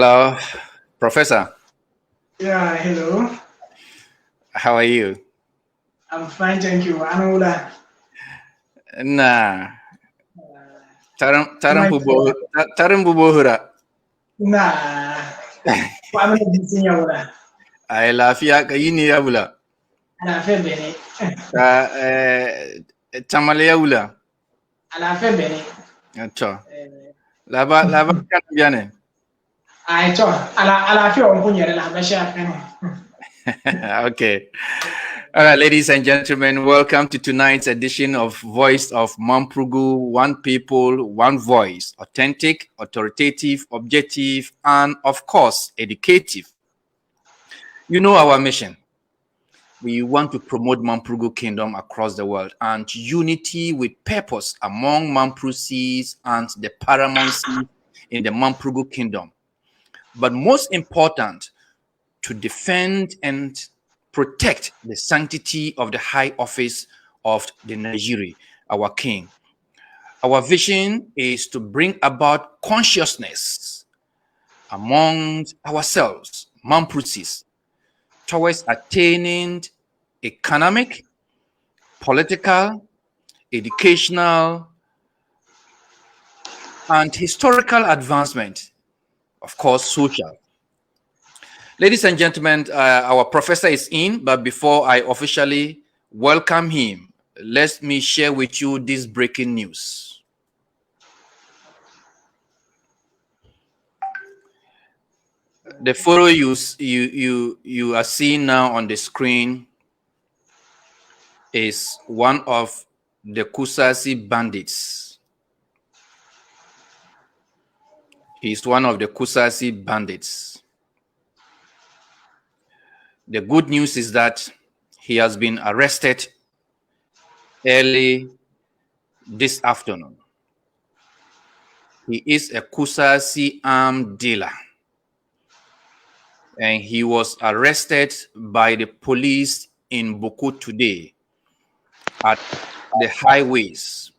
Hello, Professor. Yeah, hello. How are you? I'm fine, thank you. Anula. Nah, Am I taram bubohura. Nah. Paano nagising niya wala? Ay lafiya ka yini ya bula. Alafe bene. Ka chamale ya bula. Alafe bene. Acho. Laba kan biane. Ay, cho. Alafe on kunyere la mesha kano. Okay. All right, ladies and gentlemen, welcome to tonight's edition of Voice of Mamprugu. One people, one voice. Authentic, authoritative, objective, and of course, educative. You know our mission. We want to promote Mamprugu Kingdom across the world and unity with purpose among Mamprusis and the paramountcy in the Mamprugu Kingdom. But most important, to defend and protect the sanctity of the high office of the Nigeria, our king. Our vision is to bring about consciousness among ourselves, Mamprusis, towards attaining economic, political, educational, and historical advancement, of course, social. Ladies and gentlemen, our professor is in, but before I officially welcome him, let me share with you this breaking news. The photo you are seeing now on the screen is one of the Kusasi bandits. He's one of the Kusasi bandits. The good news is that he has been arrested early this afternoon. He is a Kusasi arm dealer, and he was arrested by the police in Boku today at the highways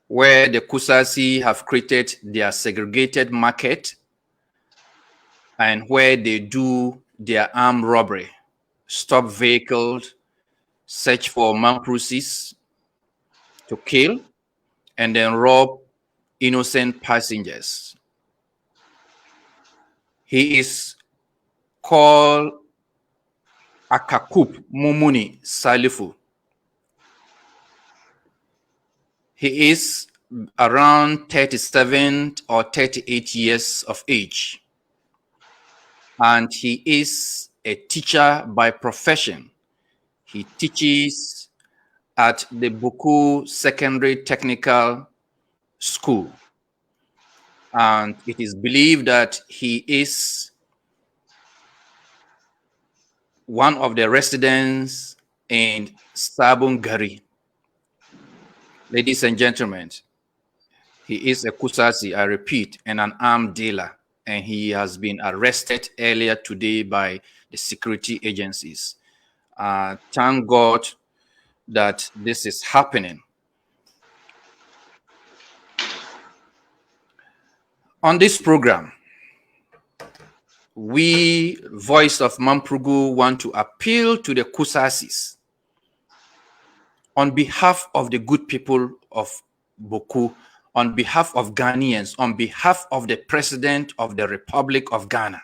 where the Kusasi have created their segregated market and where they do their armed robbery, stop vehicles, search for Mamprusis to kill, and then rob innocent passengers. He is called Akakup Mumuni Salifu. He is around 37 or 38 years of age, and he is a teacher by profession. He teaches at the Buku Secondary Technical School, and it is believed that he is one of the residents in Sabungari. Ladies and gentlemen, he is a Kusasi, I repeat, and an armed dealer, and he has been arrested earlier today by the security agencies. Thank God that this is happening. On this program, we, Voice of Mamprugu, want to appeal to the Kusasis on behalf of the good people of Boku, on behalf of Ghanaians, on behalf of the President of the Republic of Ghana.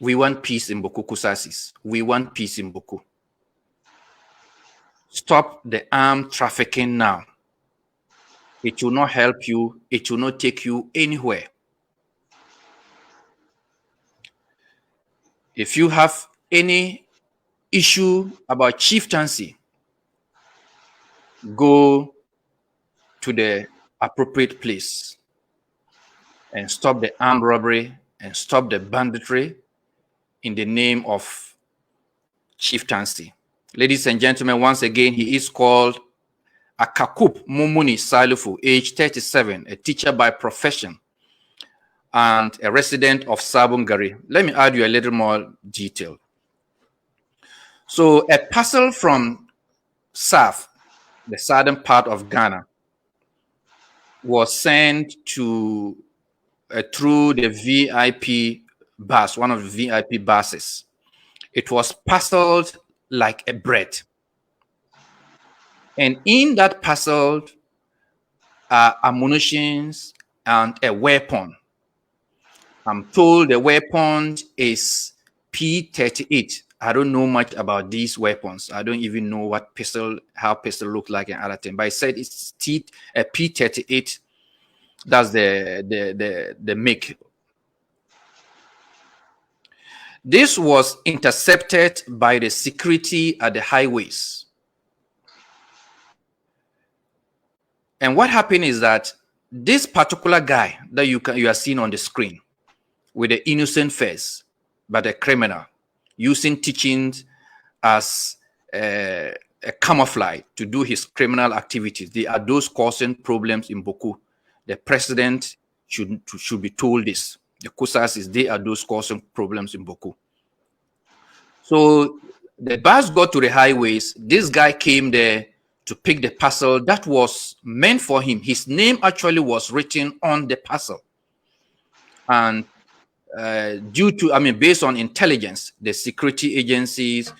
We want peace in Boku, Kusasis. We want peace in Boku. Stop the armed trafficking now. It will not help you. It will not take you anywhere. If you have any issue about chieftaincy, go to the appropriate place and stop the armed robbery and stop the banditry in the name of chieftaincy. Ladies and gentlemen, once again, he is called Akakup Mumuni Salifu, age 37, a teacher by profession and a resident of Sabungari. Let me add you a little more detail. So a parcel from South, the southern part of Ghana, was sent to through the VIP bus, one of the VIP buses. It was parceled like a bread. And in that parcel are ammunitions and a weapon. I'm told the weapon is P38. I don't know much about these weapons. I don't even know what pistol, how pistol look like and other thing. But I said it's a P38. That's the make. This was intercepted by the security at the highways. And what happened is that this particular guy that you are seeing on the screen with the innocent face, but a criminal, using teachings as a camouflage to do his criminal activities. They are those causing problems in Boku. The president should be told this. The Kusas they are those causing problems in Boku. So the bus got to the highways. This guy came there to pick the parcel that was meant for him. His name actually was written on the parcel. And based on intelligence, the security agencies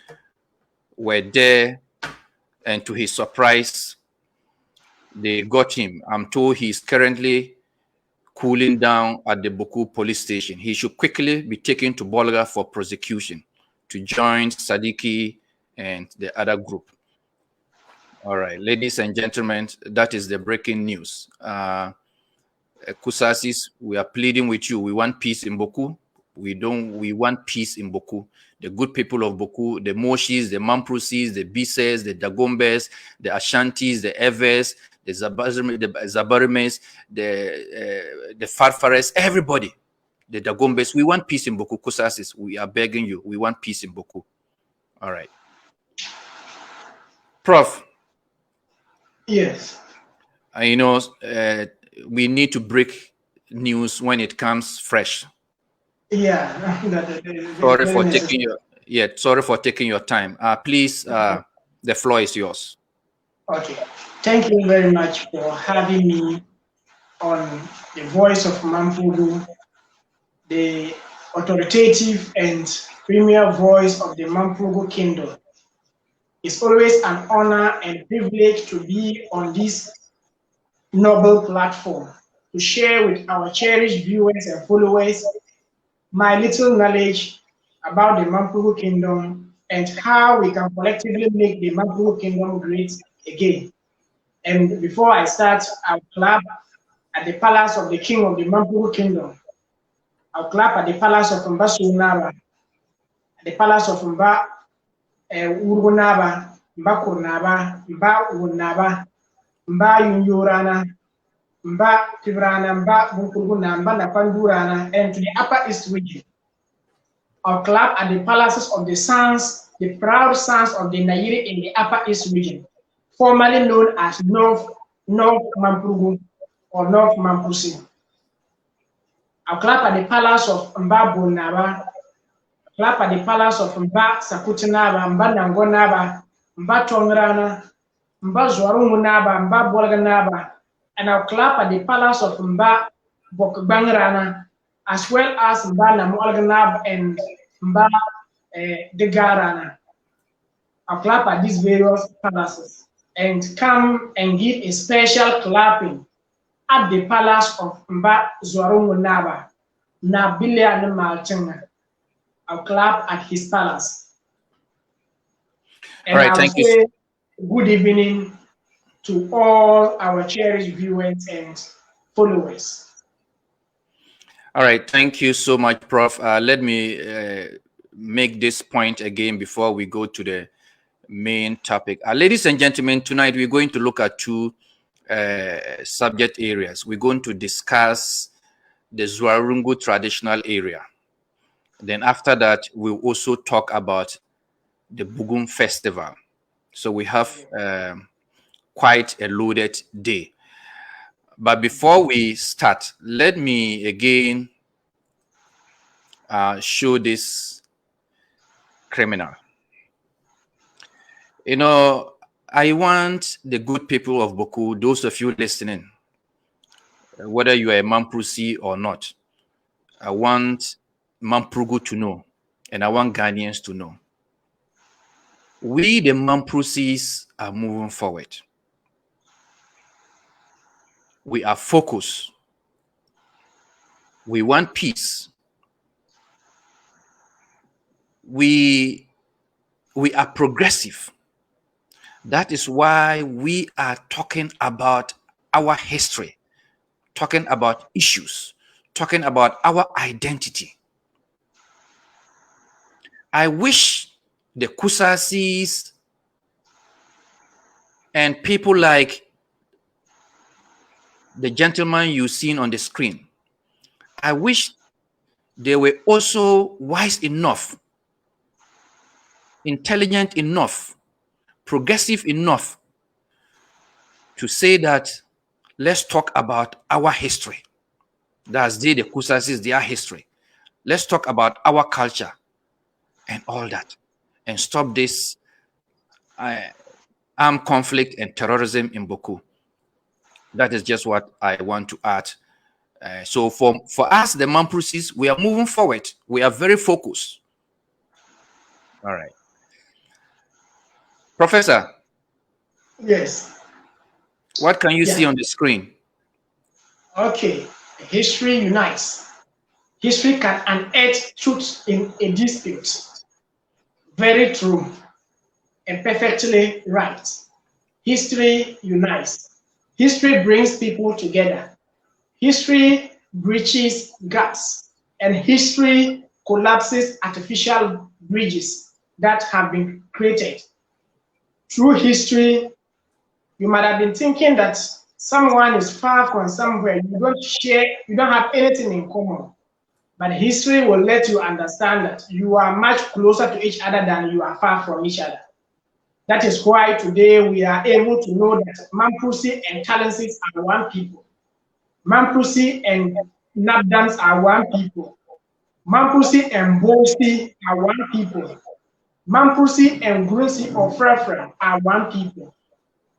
were there, and to his surprise, they got him. I'm told he's currently cooling down at the Boku police station. He should quickly be taken to Bolga for prosecution to join Sadiki and the other group. All right, ladies and gentlemen, that is the breaking news. Kusasis, we are pleading with you. We want peace in Boku. We want peace in Boku. The good people of Boku, the Moshis, the Mamprusis, the Bises, the Dagombes, the Ashantis, the Evers, the Zabarimes, the Farfares, everybody, the Dagombes. We want peace in Boku. Kusasis, we are begging you. We want peace in Boku. All right. Prof. Yes. We need to break news when it comes fresh. Yeah. Sorry for taking your time. Please, the floor is yours. Okay. Thank you very much for having me on the Voice of Mampugu, the authoritative and premier voice of the Mampugu Kingdom. It's always an honor and privilege to be on this noble platform to share with our cherished viewers and followers my little knowledge about the Mampugu Kingdom and how we can collectively make the Mampugu Kingdom great again. And before I start, I'll clap at the palace of the king of the Mampugu Kingdom. I'll clap at the palace of Mba Sunaba, at the palace of Mba Urunaba, Mba Kurnaba, Mba Unaba, Mba Yunyurana, Mba Tibrana, Mba Bukuruna, Mba Napandurana, and to the Upper East region. I'll clap at the palaces of the sons, the proud sons of the Nairi in the Upper East region, formerly known as North Mampugu or North Mampusi. I'll clap at the palace of Mba Bunaba, clap at the palace of Mba Sakutinaba, Mba Nangonaba, Mba Tongrana, Mba Zuarungu Naba, Mba Bolganaba, and I'll clap at the palace of Mba Bokbangrana, as well as Mba Namolganab and Mba Degarana. I'll clap at these various palaces and come and give a special clapping at the palace of Mba Zuarungu Naba, Nabilia Malchenga. I'll clap at his palace. And all right, thank you. Good evening to all our cherished viewers and followers. All right, thank you so much, Prof. Let me make this point again before we go to the main topic. Ladies and gentlemen, tonight we're going to look at two subject areas. We're going to discuss the Zuarungu traditional area. Then after that, we'll also talk about the Bugum Festival. So we have quite a loaded day. But before we start, let me again show this criminal. I want the good people of Boku, those of you listening, whether you are a Mamprusi or not. I want Mamprugu to know, and I want Ghanaians to know. We, the Mamprusis, are moving forward. We are focused. We want peace. We are progressive. That is why we are talking about our history, talking about issues, talking about our identity. I wish the Kusasis and people like the gentleman you've seen on the screen, I wish they were also wise enough, intelligent enough, progressive enough to say that let's talk about our history. That's the Kusasis, their history. Let's talk about our culture and all that, and stop this armed conflict and terrorism in Boku. That is just what I want to add. So for us, the Mamprusis, we are moving forward. We are very focused. All right. Professor. Yes. What can you see on the screen? Okay. History unites. History can unearth truth in a dispute. Very true and perfectly right. History unites. History brings people together. History bridges gaps, and history collapses artificial bridges that have been created. Through history, you might have been thinking that someone is far from somewhere, you don't have anything in common. But history will let you understand that you are much closer to each other than you are far from each other. That is why today we are able to know that Mamprusi and Talensis are one people. Mamprusi and Nabdans are one people. Mamprusi and Bosi are one people. Mamprusi and Grunsi or Frefra are one people.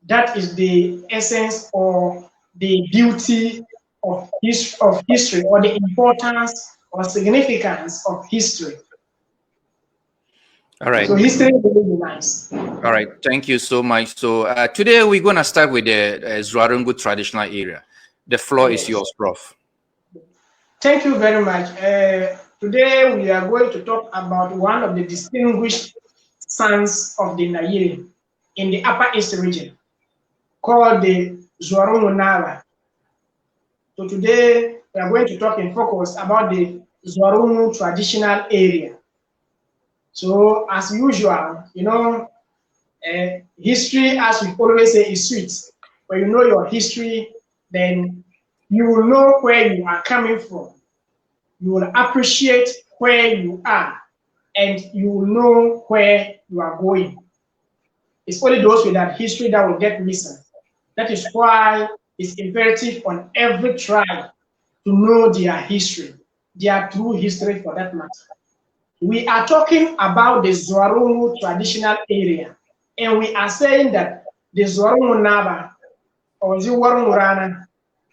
That is the essence or the beauty of history, or the importance or significance of history. All right. So history is really nice. All right. Thank you so much. So today we're going to start with the Zuarungu traditional area. The floor is yours, Prof. Thank you very much. Today we are going to talk about one of the distinguished sons of the Nayiri in the Upper East region, called the Zuarungu. So today we are going to talk in focus about the Zuarungu traditional area. So as usual, you know, history, as we always say, is sweet. When you know your history, then you will know where you are coming from. You will appreciate where you are, and you will know where you are going. It's only those with that history that will get missing. That is why it's imperative on every tribe to know their history, their true history for that matter. We are talking about the Zuarungu traditional area, and we are saying that the Zuarungu Naba or Zuarungu Rana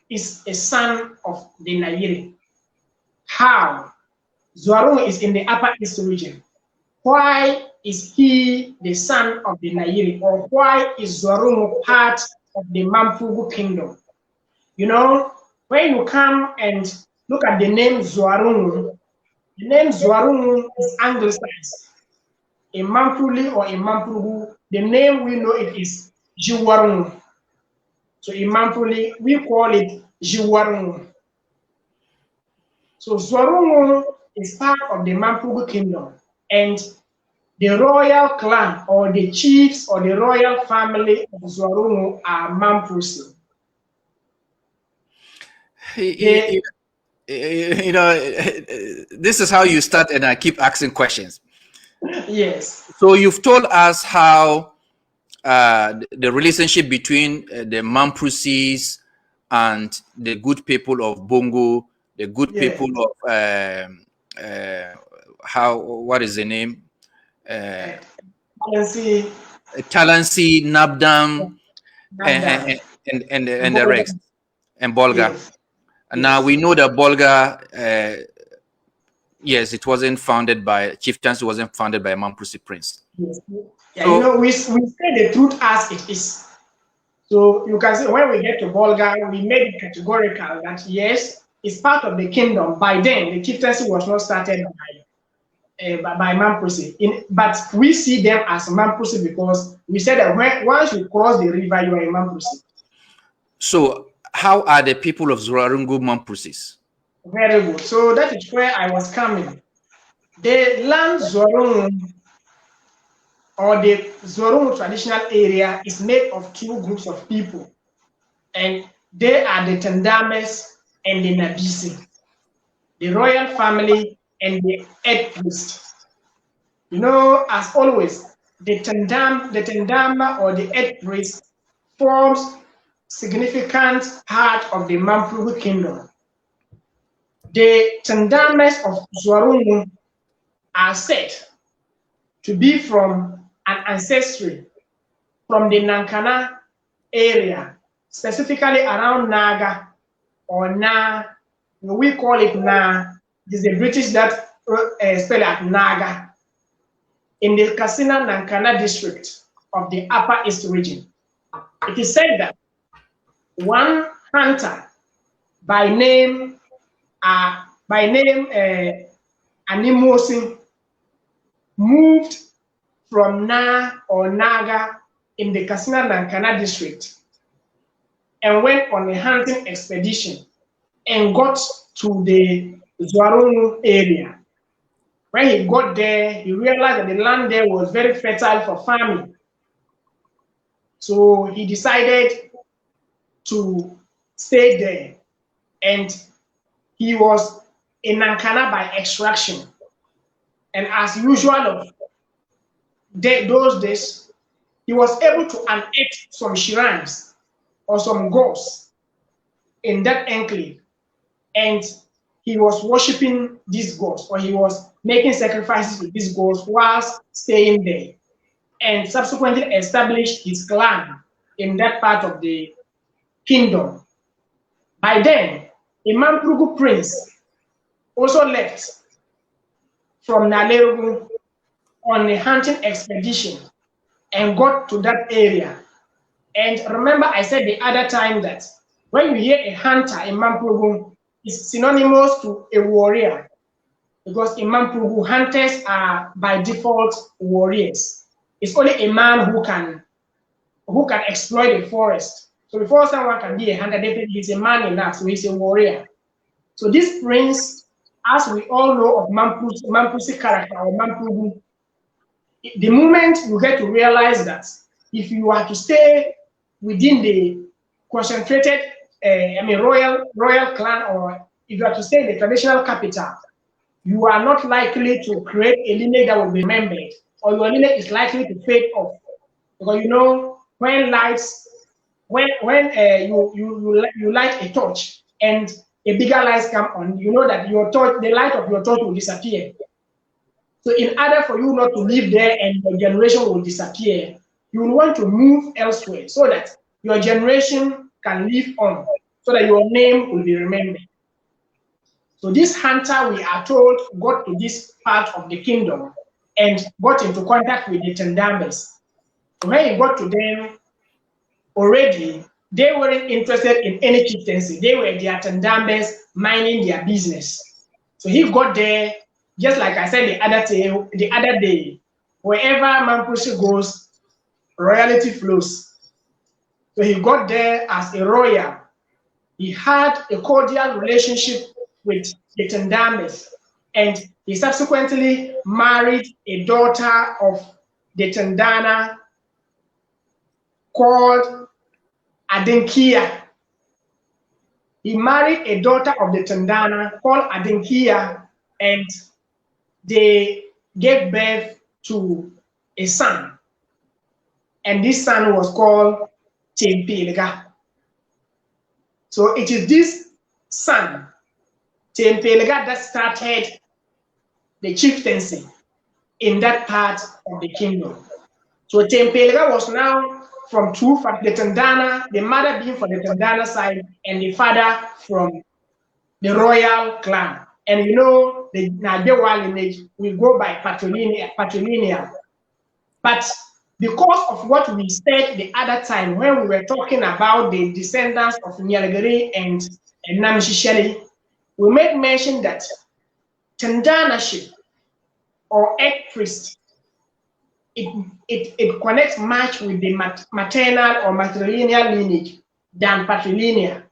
is a son of the Nayiri. How? Zuarungu is in the Upper East region. Why is he the son of the Nayiri, or why is Zuarungu part of the Mampugu kingdom? You know, when you come and look at the name Zuarungu, the name Zuarungu is anglicized. In Mampuli or in Mampugu, the name we know it is Zuarungu. So in Mampuli, we call it Zuarungu. So Zuarungu is part of the Mampugu kingdom, and the royal clan or the chiefs or the royal family of Zuarungu are Mamprusi. You know, this is how you start, and I keep asking questions. Yes. So you've told us how the relationship between the Mamprusis and the good people of Bongo, the good people of what is the name? Talensi, Nabdam, and the rest, and Bolga. Yes. And now we know that Bolga, yes, it wasn't founded by chieftains. It wasn't founded by a Mamprose prince. Yes. Yeah, so, you know, we say the truth as it is. So you can see when we get to Bolga, we made it categorical that yes, it's part of the kingdom. By then, the chieftaincy was not started by Mamprose. But we see them as Mamprose because we said that once you cross the river, you are a Mamprose. So how are the people of Zuarungu Mamproses? Very good. So that is where I was coming. The land Zuarungu, or the Zuarungu traditional area, is made of two groups of people. And they are the Tendames and the Nabisi, the royal family and the head priest. You know, as always, the Tendama or the head priest forms significant part of the Mamprughu kingdom. The Tendames of Zuarungu are said to be from an ancestry from the Nankana area, specifically around Naga or Na. We call it Na. It is the British that spell it Naga, in the Kassina Nankana district of the Upper East region. It is said that one hunter by name Animosi moved from Na or Naga in the Kassina Nankana district and went on a hunting expedition and got to the Zuarungu area. When he got there, he realized that the land there was very fertile for farming. So he decided to stay there. And he was a Nankana by extraction. And as usual of those days, he was able to unearth some shrines or some gods in that enclave. And he was worshiping these gods, or he was making sacrifices to these gods whilst staying there, and subsequently established his clan in that part of the kingdom. By then, a Mamprughu prince also left from Nalerugu on a hunting expedition and got to that area. And remember, I said the other time that when you hear a hunter in Mamprughu, it's synonymous to a warrior, because in Mamprughu, hunters are by default warriors. It's only a man who can exploit the forest. So before someone can be a hunter, definitely he's a man enough, so he's a warrior. So this prince, as we all know of Mampruse character or Mamprughu, the moment you get to realize that if you are to stay within the concentrated, royal clan, or if you are to stay in the traditional capital, you are not likely to create a lineage that will be remembered, or your lineage is likely to fade off. Because you know, when you light a torch and a bigger light come on, you know that the light of your torch will disappear. So in order for you not to live there and your generation will disappear, you will want to move elsewhere so that your generation can live on, so that your name will be remembered. So this hunter, we are told, got to this part of the kingdom and got into contact with the Tendames. When he got to them, already, they weren't interested in any chieftaincy. They were their Tendames minding their business. So he got there, just like I said the other day, wherever Mampruse goes, royalty flows. So he got there as a royal. He had a cordial relationship with the Tendames, and he subsequently married a daughter of the Tendana called Adenkia. He married a daughter of the Tendana called Adenkia, and they gave birth to a son. And this son was called Tempelga. So it is this son, Tempelga, that started the chieftaincy in that part of the kingdom. So Tempelga was now from two families, the Tendana, the mother being from the Tendana side, and the father from the royal clan. And you know, the Nadewa lineage will go by patrilineal. But because of what we said the other time when we were talking about the descendants of Nyalgari and Namshisheli, we made mention that Tendanaship or egg priest, it connects much with the maternal or matrilineal lineage than patrilineal.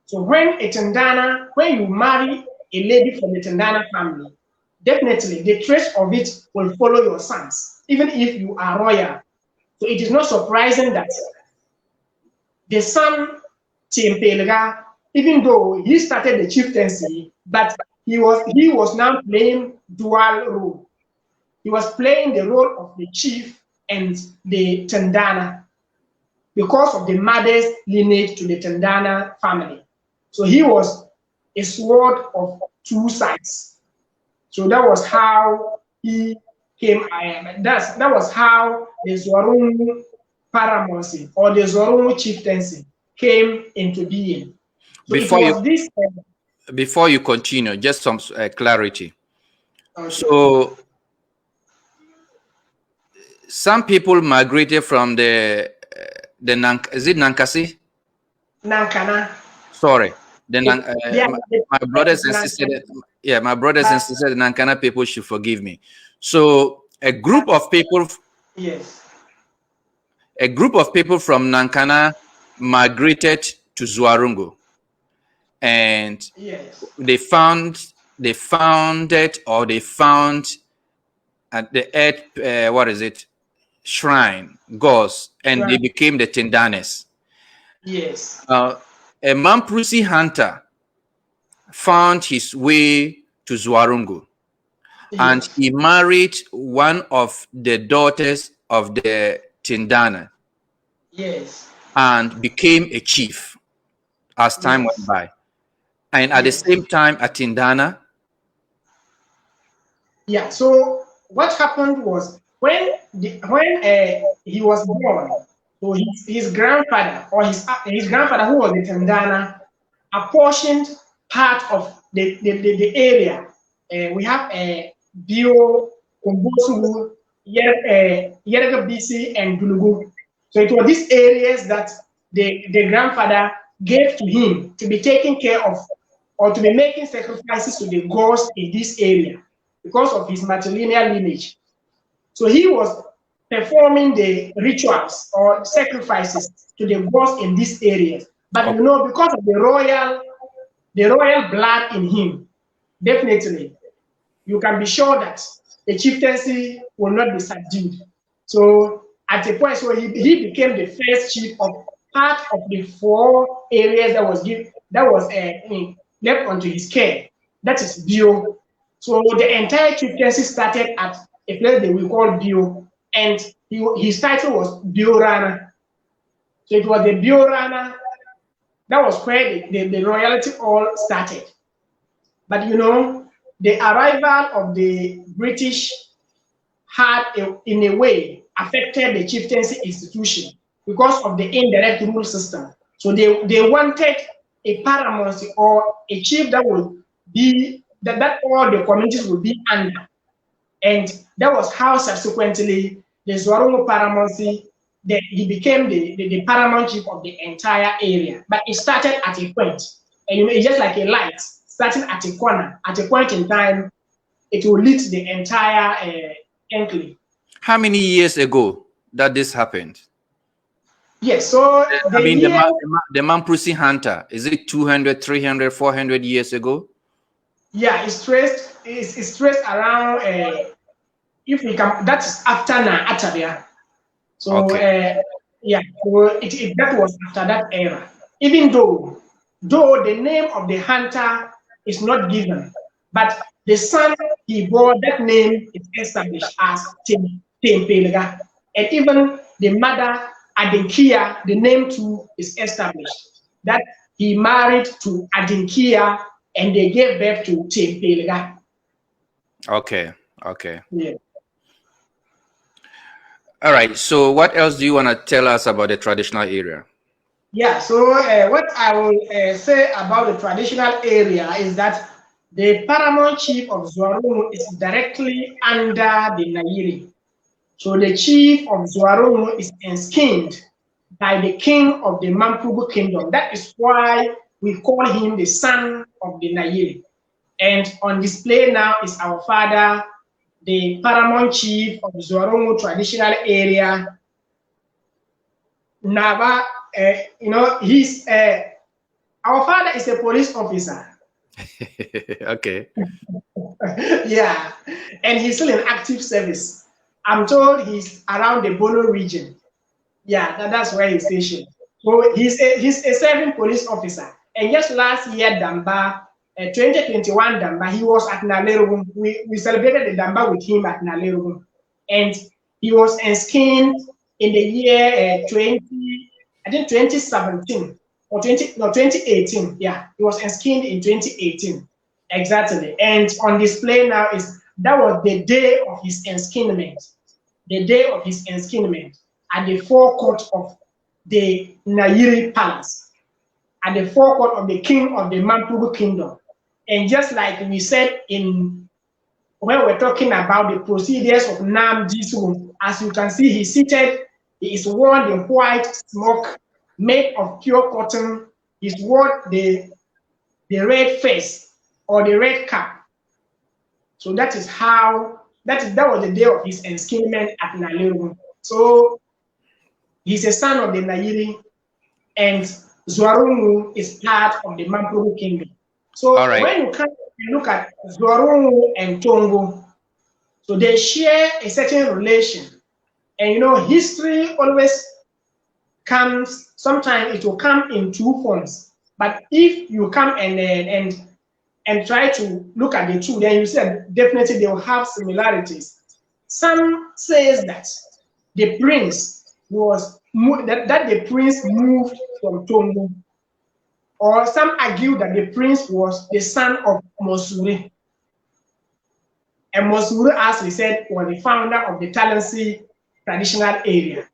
So when you marry a lady from the Tendana family, definitely the trace of it will follow your sons, even if you are royal. So it is not surprising that the son Timpelga, even though he started the chieftaincy, but he was now playing dual role. He was playing the role of the chief and the Tendana because of the mother's lineage to the Tendana family. So he was a sword of two sides. So that was how he came. That was how the Zuarungu paramountcy or the Zuarungu chieftaincy came into being. So Before it was this. Before you continue, just some clarity. Okay. So some people migrated from the is it Nankasi? Nankana. Sorry, my brothers and sisters. Yeah, my brothers and sisters, the Nankana people should forgive me. So a group of people. Yes. A group of people from Nankana migrated to Zuarungu, and yes, they found at the earth, what is it, shrine, gods, and they became the Tindanes. Yes. A Mamprusi hunter found his way to Zuarungu, and he married one of the daughters of the Tindana. Yes. And became a chief as time went by. And at the same time at Tindana. Yeah, so what happened was when he was born, so his grandfather or his grandfather who was in Tandana apportioned part of the area. We have Bio, Kombosu, Yerga BC, and Dulugu. So it was these areas that the grandfather gave to him to be taken care of or to be making sacrifices to the gods in this area because of his matrilineal lineage. So he was performing the rituals or sacrifices to the gods in these areas. But you know, because of the royal blood in him, definitely you can be sure that the chieftaincy will not be subdued. So at a point, so he became the first chief of part of the 4 areas that was left onto his care. That is Bio. So the entire chieftaincy started at a place that we call Bio, and his title was Biorana. So it was the Biorana, that was where the royalty all started. But you know, the arrival of the British had, in a way, affected the chieftaincy institution because of the indirect rule system. So they wanted a paramountcy or a chief that would be that all the communities would be under. And that was how subsequently the Zuarungu paramountcy, that he became the paramount chief of the entire area. But it started at a point, and you know, it's just like a light starting at a corner. At a point in time, it will lit the entire enclave. How many years ago that this happened? Yes, so the Mamprusi hunter, is it 200, 300, 400 years ago? Yeah, it's traced around, if we can, that's after Atabia. So, yeah, so that was after that era. Even though the name of the hunter is not given, but the son he bore, that name is established as Tempelga. And even the mother, Adinkia, the name too is established. That he married to Adinkia and they gave birth to Tempelga. Okay. Yeah. All right. So what else do you want to tell us about the traditional area? Yeah, so what I will say about the traditional area is that the paramount chief of Zuarungu is directly under the Nayiri. So the chief of Zuarungu is enskinned by the king of the Mampugu kingdom. That is why we call him the son of the Nayiri. And on display now is our father, the paramount chief of Zuarungu traditional area, Nava. He's our father is a police officer. Okay. Yeah, and he's still in active service. I'm told he's around the Bolo region. Yeah, that's where he's stationed. So he's a serving police officer. And just last year, Damba, 2021 Damba, he was at Nalerum. We celebrated the Damba with him at Nalerum. And he was enskinned in the year 2017 or 2018. Yeah, he was enskinned in 2018. Exactly. And on display now that was the day of his enskinment. The day of his enskinment at the forecourt of the Nayiri Palace, at the forecourt of the king of the Mampugu kingdom. And just like we said when we're talking about the procedures of Nam Jisung, as you can see, he's seated, he is worn in white smock made of pure cotton, he's worn the red face or the red cap. So that was the day of his enskinment at Naleru. So he's a son of the Nayiri, and Zuarungu is part of the Mampugu kingdom. So All right. when you come and look at Zuarungu and Tongo, so they share a certain relation. And history always comes, sometimes it will come in two forms. But if you come and try to look at the two, then you see that definitely they will have similarities. Some says that the prince was that the prince moved from Tongo, or some argue that the prince was the son of Mosuri. And Mosuri, as we said, was the founder of the Talensi traditional area.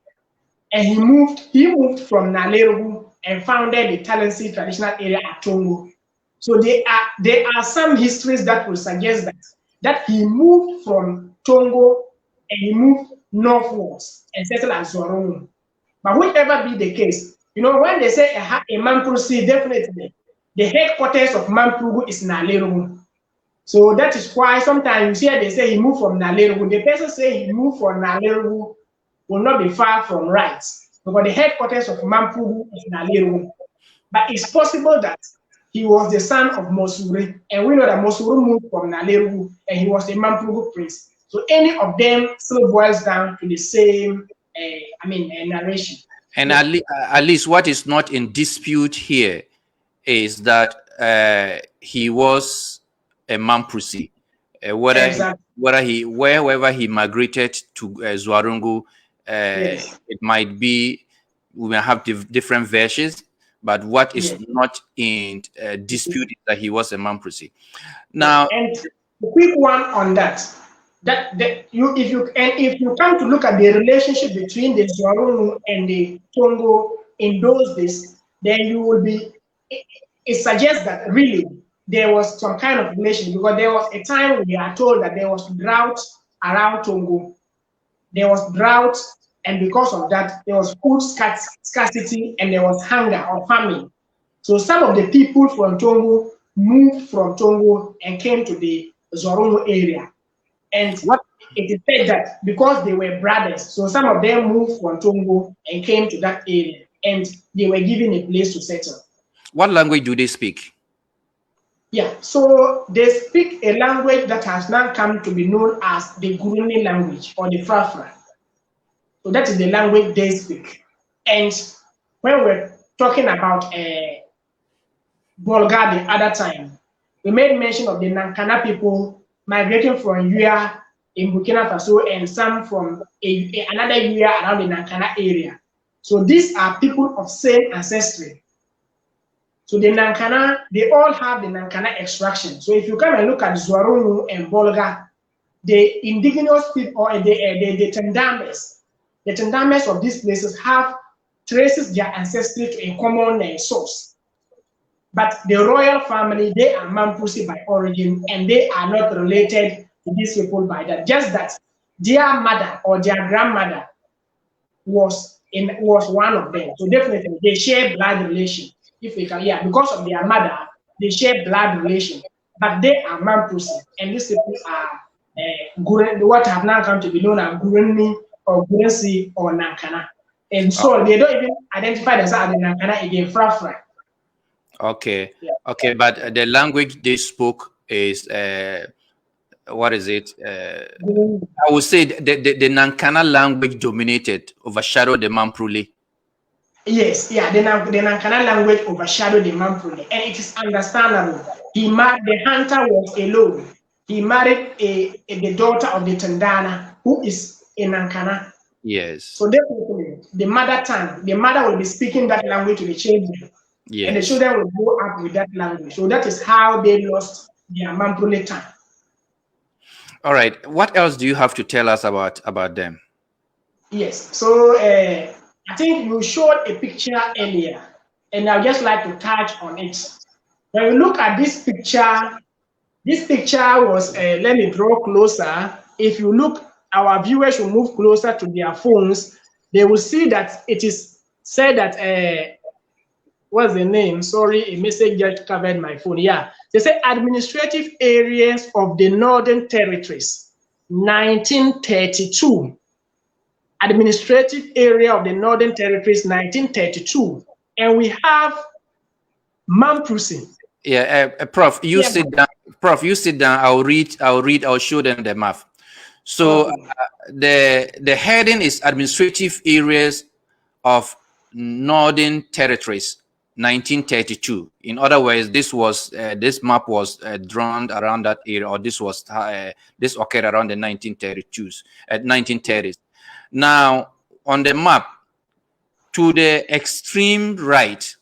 And he moved from Naleru and founded the Talensi traditional area at Tongo. So there are some histories that will suggest that he moved from Tongo and he moved northwards and settled at Zuarungu. But whichever be the case, when they say a Mampurusi, definitely the headquarters of Mampurugu is Naleru. So that is why sometimes you hear they say he moved from Naleru. The person say he moved from Naleru will not be far from right, because the headquarters of Mampurugu is Naleru. But it's possible that he was the son of Mosuri, and we know that Mosuri moved from Naleru, and he was a Mampurugu prince. So any of them still boils down to the same, narration. And at least what is not in dispute here is that he was a Mampusi. Wherever he migrated to Zuarungu, Yes. it might be, we may have different versions, but what is not in dispute is that he was a Mampusi. Now, and the quick one on that. If you come to look at the relationship between the Zuarungu and the Tongo in those days, then you will be. It suggests that really there was some kind of relation, because there was a time we are told that there was drought around Tongo. There was drought, and because of that, there was food scarcity and there was hunger or famine. So some of the people from Tongo moved from Tongo and came to the Zuarungu area. And it is said that because they were brothers, so some of them moved from Tongo and came to that area, and they were given a place to settle. What language do they speak? Yeah, so they speak a language that has now come to be known as the Guruni language, or the Frafra. So that is the language they speak. And when we're talking about Bolga the other time, we made mention of the Nankana people migrating from Yuya in Burkina Faso and some from another Yuya around the Nankana area. So these are people of same ancestry. So the Nankana, they all have the Nankana extraction. So if you come and look at Zuarungu and Bolga, the indigenous people, or the Tendames of these places have traces their ancestry to a common source. But the royal family, they are Mampusi by origin, and they are not related to these people by that. Just that their mother or their grandmother was one of them. So definitely they share blood relation. If we can, yeah, because of their mother, they share blood relation. But they are Mampusi, and these people are what have now come to be known as Guruni or Gurensi or Nankana. And so they don't even identify themselves as the Nankana again, Frafra. Okay. Yeah. Okay, but the language they spoke is what is it? I would say the Nankana language dominated, overshadowed the Mampruli. Yes, yeah, the Nankana language overshadowed the Mampruli, and it is understandable. The hunter was alone. He married the daughter of the Tandana, who is a Nankana. Yes. So definitely, the mother tongue, the mother will be speaking that language to the children. Yes. And the children will grow up with that language. So that is how they lost their Mampruli tongue. All right. What else do you have to tell us about them? Yes. So I think you showed a picture earlier, and I'd just like to touch on it. When you look at this picture was, let me draw closer. If you look, our viewers will move closer to their phones. They will see that it is said that, what's the name? Sorry, a message just covered my phone. Yeah, they say administrative areas of the Northern Territories, 1932. Administrative area of the Northern Territories, 1932. And we have Mampusi. Yeah, Prof, you sit down. Prof, you sit down. I'll read. I'll show them the map. So the heading is administrative areas of Northern Territories, 1932. In other words, this map was drawn around that area, or this occurred around the 1930s. Now, on the map, to the extreme right,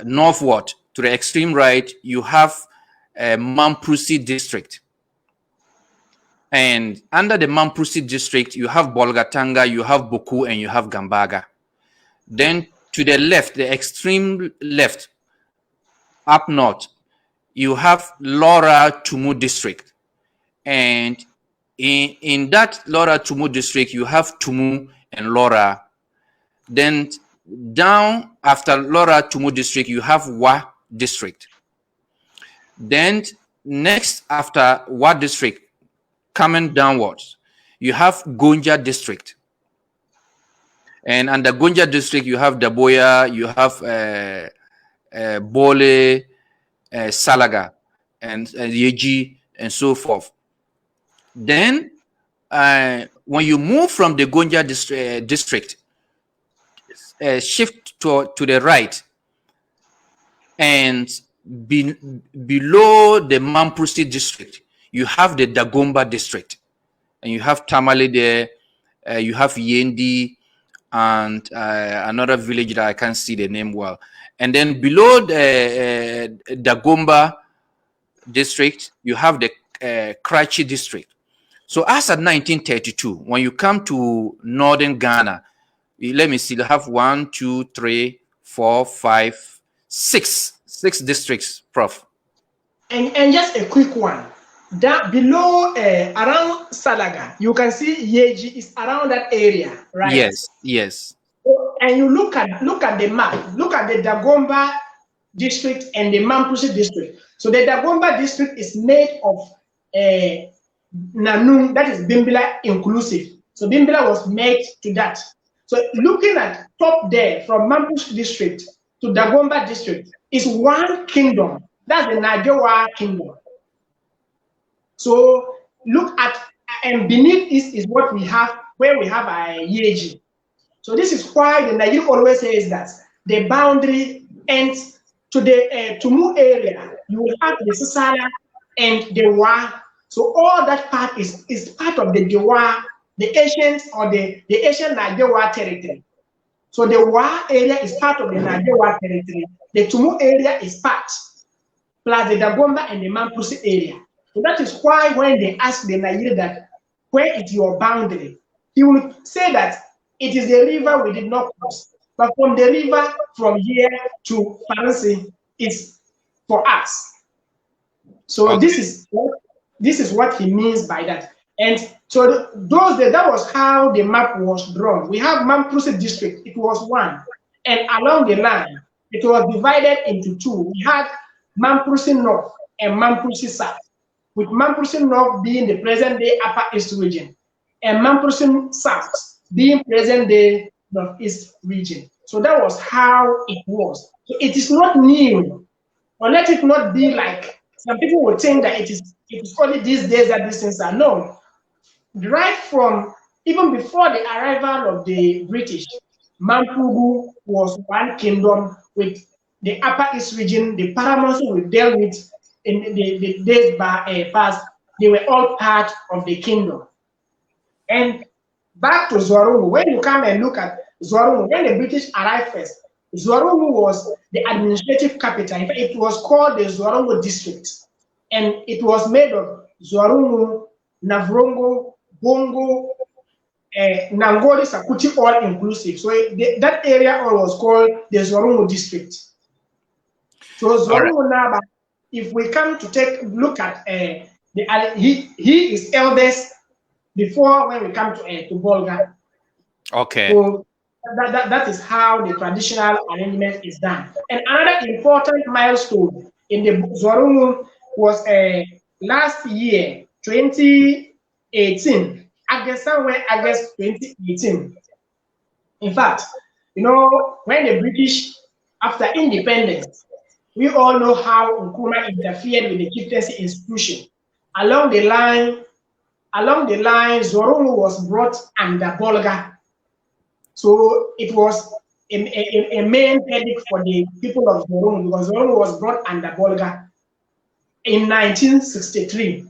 northward, to the extreme right, you have Mamprusi district. And under the Mamprusi district, you have Bolgatanga, you have Boku, and you have Gambaga. Then to the left, the extreme left, up north, you have Lora Tumu district. And in that Lora Tumu district, you have Tumu and Lora. Then down after Lora Tumu district, you have Wa district. Then next after Wa district, coming downwards, you have Gonja district. And under Gonja district, you have Daboya, you have Bole, Salaga, and Yeji, and so forth. Then, when you move from the Gonja district, shift to the right, and below the Mamprusi district, you have the Dagomba district, and you have Tamale there, you have Yendi, and another village that I can't see the name well. And then below the Dagomba district, you have the Krachi district. So as at 1932, when you come to northern Ghana, let me see, you have 1, 2, 3, 4, 5, 6 districts, Prof. And just a quick one. That below around Salaga, you can see Yeji is around that area, right? Yes. So, and you look at the map, look at the Dagomba district and the Mampusi district. So the Dagomba district is made of Nanung, that is Bimbila inclusive. So Bimbila was made to that. So looking at top there from Mampusi district to Dagomba district is one kingdom. That's the Najewa kingdom. So look at, and beneath this is what we have, where we have Yeji. So this is why the Nigerian always says that the boundary ends to the Tumu area. You will have the Sisala and the Wa. So all that part is part of the Dewa, the ancient or the ancient Najewa territory. So the Wa area is part of the Najewa territory. The Tumu area is part, plus the Dagomba and the Mampusi area. So that is why when they ask the Nigeria that, where is your boundary? He will say that It is the river we did not cross. But from the river, from here to Faransi, is for us. So Okay. this is what he means by that. And so those days, that was how the map was drawn. We have Mamprusi district, it was one. And along the line, it was divided into two. We had Mamprusi North and Mamprusi South, with Mamprusi North being the present-day Upper East region, and Mamprusi South being present-day Northeast region. So that was how it was. So it is not new, or let it not be like some people would think that it is only these days that these things are known. Right from even before the arrival of the British, Mampugu was one kingdom with the Upper East region, the paramountcy we dealt with in the days past. They were all part of the kingdom. And back to Zuarungu, when you come and look at Zuarungu, when the British arrived first, Zuarungu was the administrative capital. In fact, it was called the Zuarungu district. And it was made of Zuarungu, Navrongo, Bongo, Nangoli, Sakuti, all inclusive. So that area all was called the Zuarungu district. So Zuarungu Naba, if we come to take a look at he is eldest before when we come to Bolga. Okay. So that is how the traditional arrangement is done. And another important milestone in the Zuarungu was last year, 2018, somewhere August 2018. In fact, you know, when the British, after independence, we all know how Nkrumah interfered with the chieftaincy institution. Along the line, Zuarungu was brought under Bolga. So it was a main headache for the people of Zuarungu, because Zuarungu was brought under Bolga in 1963.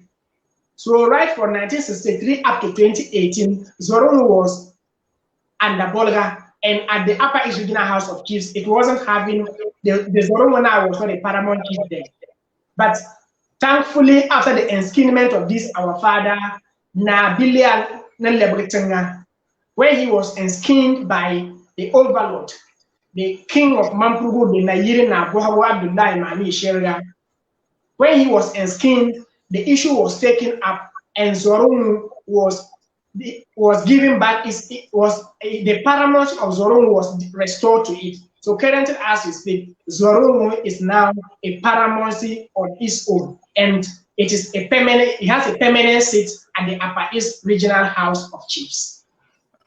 So right from 1963 up to 2018, Zuarungu was under Bolga, and at the Upper East Regional House of Chiefs, it wasn't having, the Zuarungu now was not a paramount chief there. But thankfully, after the enskinment of this, our father, Nabilia Nlebretenga, where he was enskinned by the overlord, the king of Mampugu, the Nayiri Nabuhawa Abdullah Mani Sheria. When he was enskinned, the issue was taken up, and Zuarungu was given back. The paramount of Zuarungu was restored to it. So currently, as we speak, Zuarungu is now a paramountcy on its own, and it is a permanent. It has a permanent seat at the Upper East Regional House of Chiefs.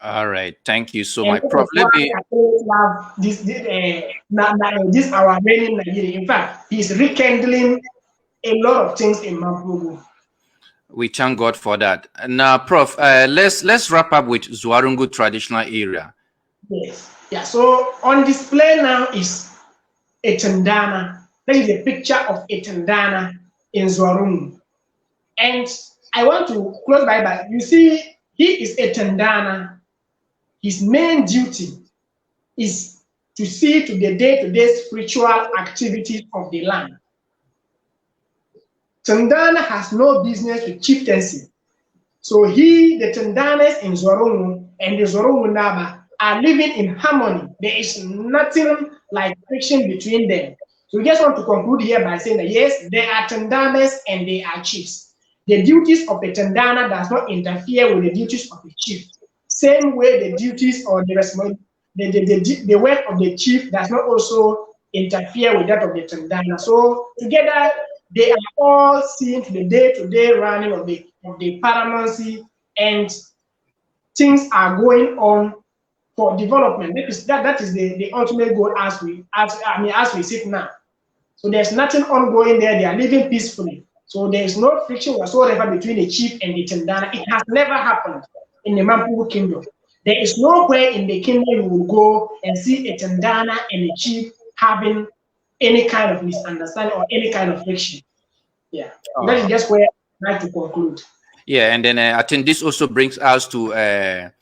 All right, thank you so much, Prof. Let me love this our reigning Nigeria. In fact, he's rekindling a lot of things in Mampugu. We thank God for that. Now, Prof, let's wrap up with Zuarungu traditional area. Yes. Yeah. So on display now is a tendana. There is a picture of a tendana in Zuarungu, and I want to close by. You see, he is a tendana. His main duty is to see to the day-to-day spiritual activities of the land. Tendana has no business with chieftaincy. So the Tendanas in Zuarungu and the Zuarungu Naba are living in harmony. There is nothing like friction between them. So we just want to conclude here by saying that yes, there are Tendanas and they are chiefs. The duties of a Tendana does not interfere with the duties of a chief. Same way the duties or the work of the chief does not also interfere with that of the Tendana. So together they are all seen to the day-to-day running of the paramountcy, and things are going on for development. That is the ultimate goal as we sit now. So there's nothing ongoing there. They are living peacefully. So there is no friction whatsoever between the chief and the Tendana. It has never happened in the Mampugu kingdom. There is nowhere in the kingdom you will go and see a Tendana and a chief having any kind of misunderstanding or any kind of friction. Yeah, that is just where I'd like to conclude. Yeah, and then I think this also brings us to the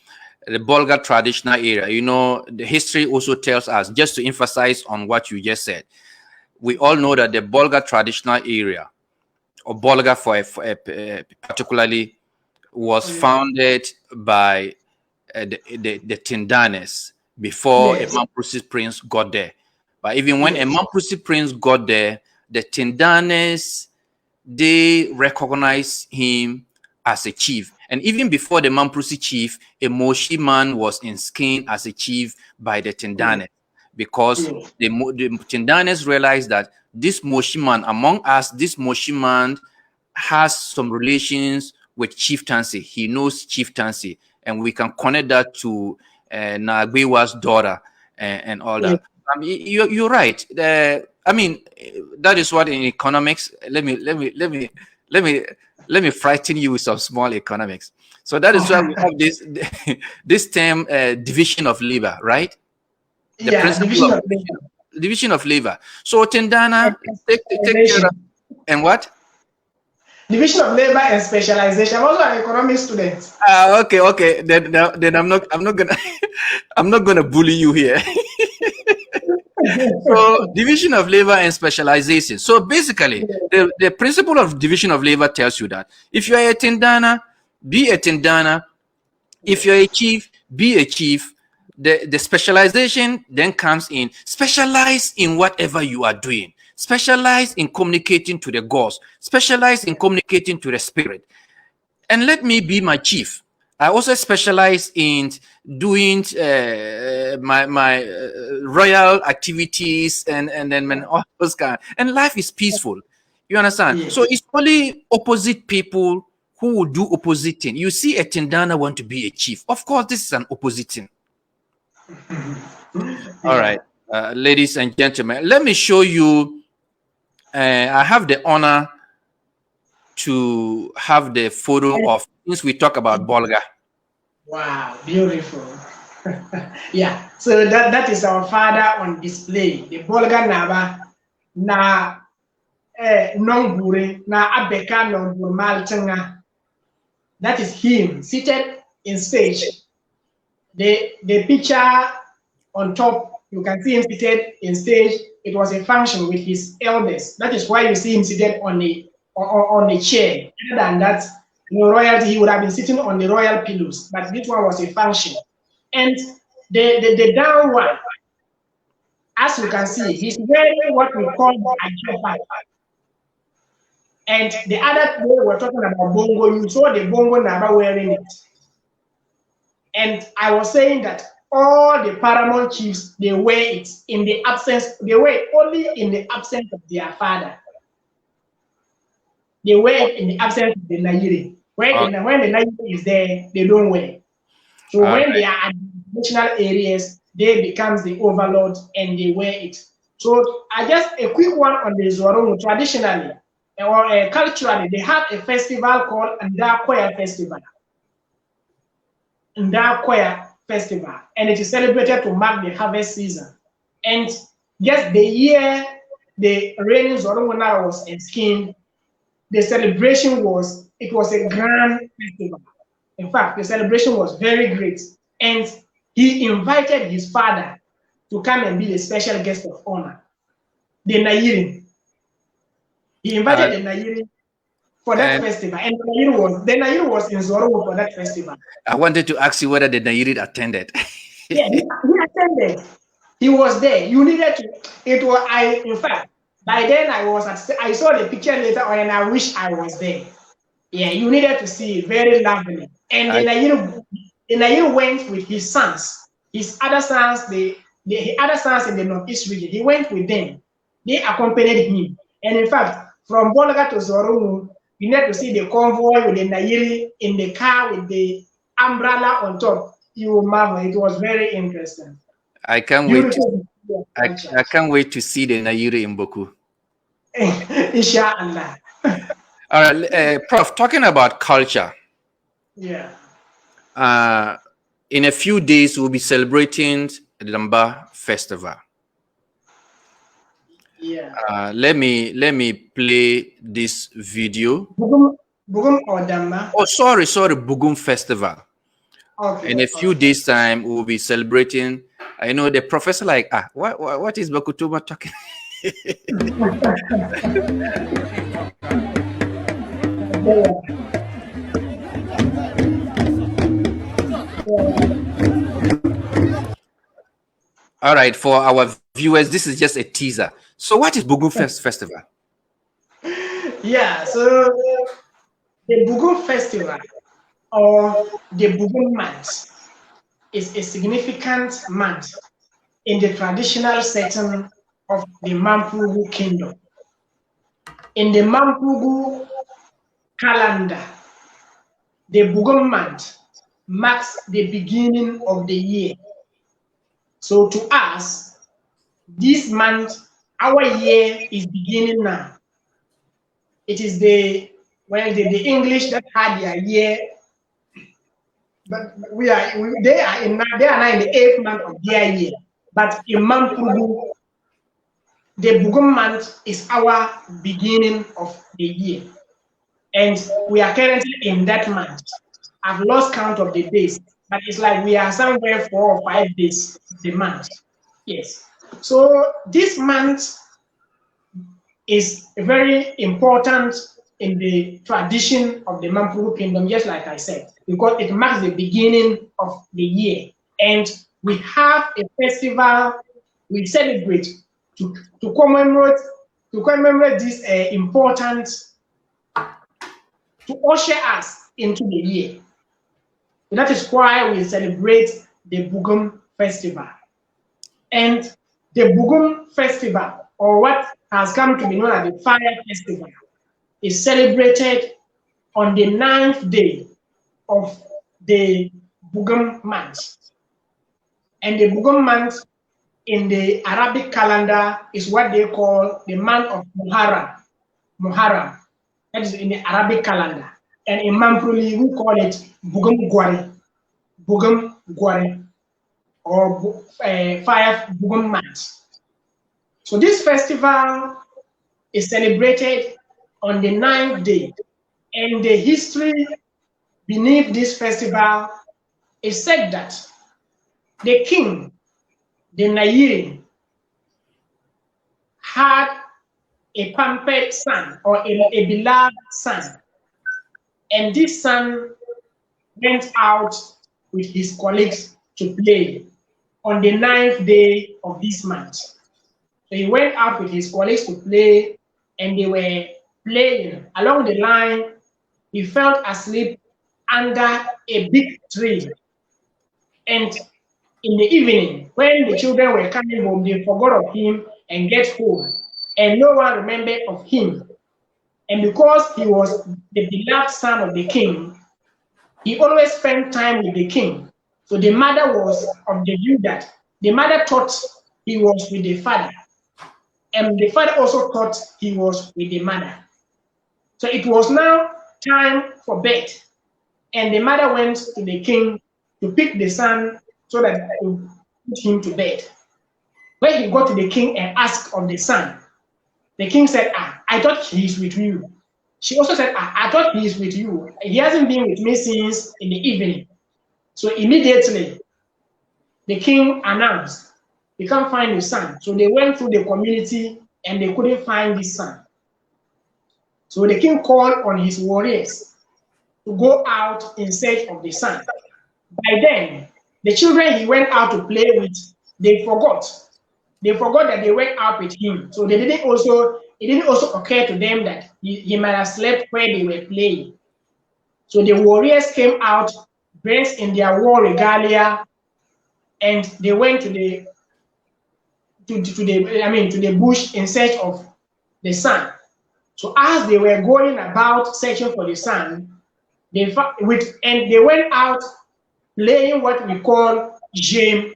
Bolga traditional area. You know, the history also tells us, just to emphasize on what you just said, we all know that the Bolga traditional area, or Bolga for particularly, was founded by the Tindanes before a Mamprusi prince got there. But even when a Mamprusi prince got there, the Tindanes, they recognize him as a chief. And even before the Mamprusi chief, a Moshi man was enskined as a chief by the Tindanes, because the Tindanes realized that this Moshi man, among us, this Moshi man has some relations with chieftaincy. He knows chieftaincy, and we can connect that to Nagbewa's daughter and all that. You're right. I mean, that is what in economics. Let me frighten you with some small economics. So that is why we have this this term, division of labor, right? The principle of division of labor. So Tindana, take care of, and what? Division of labor and specialization. I'm also an economics student. Okay. Then I'm not gonna I'm not gonna bully you here. So division of labor and specialization. So basically, the principle of division of labor tells you that if you are a Tindana, be a Tindana. If you're a chief, be a chief. The specialization then comes in. Specialize in whatever you are doing. Specialize in communicating to the gods. Specialize in communicating to the spirit. And let me be my chief. I also specialize in doing my royal activities and then all those kind. And life is peaceful. You understand? Yes. So it's only opposite people who will do opposite thing. You see a Tindana want to be a chief. Of course, this is an opposite thing. All right, ladies and gentlemen, let me show you. I have the honor to have the photo of, since we talk about Bolga. Wow, beautiful. Yeah, so that is our father on display. The Bolga Naba na Nongbure na Abeka Nongbure Maltenga. That is him seated in stage. The picture on top, you can see him seated in stage. It was a function with his elders. That is why you see him seated on a chair. Other than that, royalty, he would have been sitting on the royal pillows. But this one was a function. And the down one, as you can see, he's wearing what we call a jumper. And the other day we're talking about bongo. You saw the bongo Naba wearing it. And I was saying that all the paramount chiefs, they wear it in the absence, they wear it only in the absence of their father. They wear it in the absence of the Nairi. When the Nairi is there, they don't wear it. So when they are at national areas, they become the overlord and they wear it. So I just a quick one on the Zuarungu. Traditionally or culturally, they have a festival called Ndakoya Festival. Ndakoya Festival, and it is celebrated to mark the harvest season. And yes, the year the reigning Zuarungu was skinned, the celebration was a grand festival. In fact, the celebration was very great, and he invited his father to come and be the special guest of honor, the Nairi. He invited the Nairi for that festival, and the Nairi was in Zuarungu for that festival. I wanted to ask you whether the Nairi attended. Yeah, he attended. He was there. You needed to. It was in fact, by then I saw the picture later on, and I wish I was there. Yeah, you needed to see it. Very lovely. And the Nairi went with his sons, his other sons, the other sons in the Northeast region. He went with them. They accompanied him, and in fact, from Bolga to Zuarungu, you need to see the convoy with the Nairi in the car with the umbrella on top. You will marvel. It was very interesting. I can't wait. I can't wait to see the Nairi in Boku. Inshallah. All right, Prof. Talking about culture. Yeah. In a few days, we'll be celebrating the Damba Festival. Yeah. Let me play this video. Bugum or Damba? Oh, sorry, Bugum Festival. Okay. In a few days' time, we'll be celebrating. I know the professor like, what is Bakutuma talking? All right, for our viewers, this is just a teaser. So, what is Bugun Festival? Yeah, so the Bugun Festival or the Bugun month is a significant month in the traditional setting of the Mampugu Kingdom. In the Mampugu calendar, the Bugun month marks the beginning of the year. So to us, this month, our year is beginning now. It is the English that had their year, but they are now in the 8th month of their year. But in Mampugu, the Bugum month is our beginning of the year. And we are currently in that month. I've lost count of the days, but it's like we are somewhere 4 or 5 days the month. Yes. So this month is very important in the tradition of the Mampuru Kingdom, just like I said, because it marks the beginning of the year. And we have a festival we celebrate to commemorate this important, to usher us into the year. So that is why we celebrate the Bugum Festival. And the Bugum Festival, or what has come to be known as the Fire Festival, is celebrated on the 9th day of the Bugum month. And the Bugum month in the Arabic calendar is what they call the month of Muharram. Muharram. That is in the Arabic calendar. And in Mampruli, we call it Bugum Gwari. Bugum Gwari. Or Fire Bugum month. So this festival is celebrated on the 9th day. And the history beneath this festival is said that the king, the Nairi, had a pampered son or a beloved son. And this son went out with his colleagues to play on the 9th day of this month. So he went out with his colleagues to play, and they were playing. Along the line, he fell asleep under a big tree. And in the evening, when the children were coming home, they forgot of him and get home. And no one remembered of him. And because he was the beloved son of the king, he always spent time with the king. So the mother was of the view that the mother thought he was with the father. And the father also thought he was with the mother. So it was now time for bed. And the mother went to the king to pick the son so that he would put him to bed. When he got to the king and asked of the son, the king said, I thought he's with you. She also said, I thought he's with you. He hasn't been with me since in the evening. So immediately, the king announced, you can't find your son. So they went through the community and they couldn't find his son. So the king called on his warriors to go out in search of the son. By then, the children he went out to play with, they forgot. They forgot that they went out with him. So it didn't also occur to them that he might have slept where they were playing. So the warriors came out dressed in their war regalia, and they went to the bush in search of the son. So as they were going about searching for the son, they went out playing what we call jem.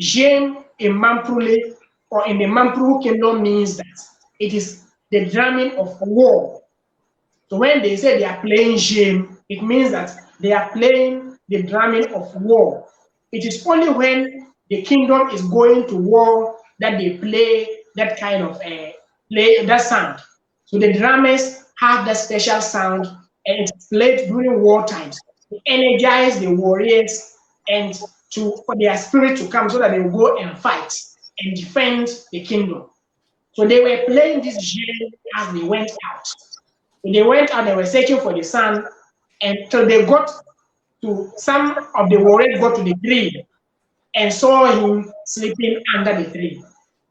Jem in Mampruli or in the Mampuru Kingdom means that it is the drumming of war. So when they say they are playing jem, it means that they are playing the drumming of war. It is only when the kingdom is going to war that they play that kind of that sound. So the drummers have that special sound, and it's played during war times to energize the warriors and for their spirit to come so that they will go and fight and defend the kingdom. So they were playing this game as they went out. When they went out, they were searching for the son, and till they got to, some of the warriors got to the tree, and saw him sleeping under the tree.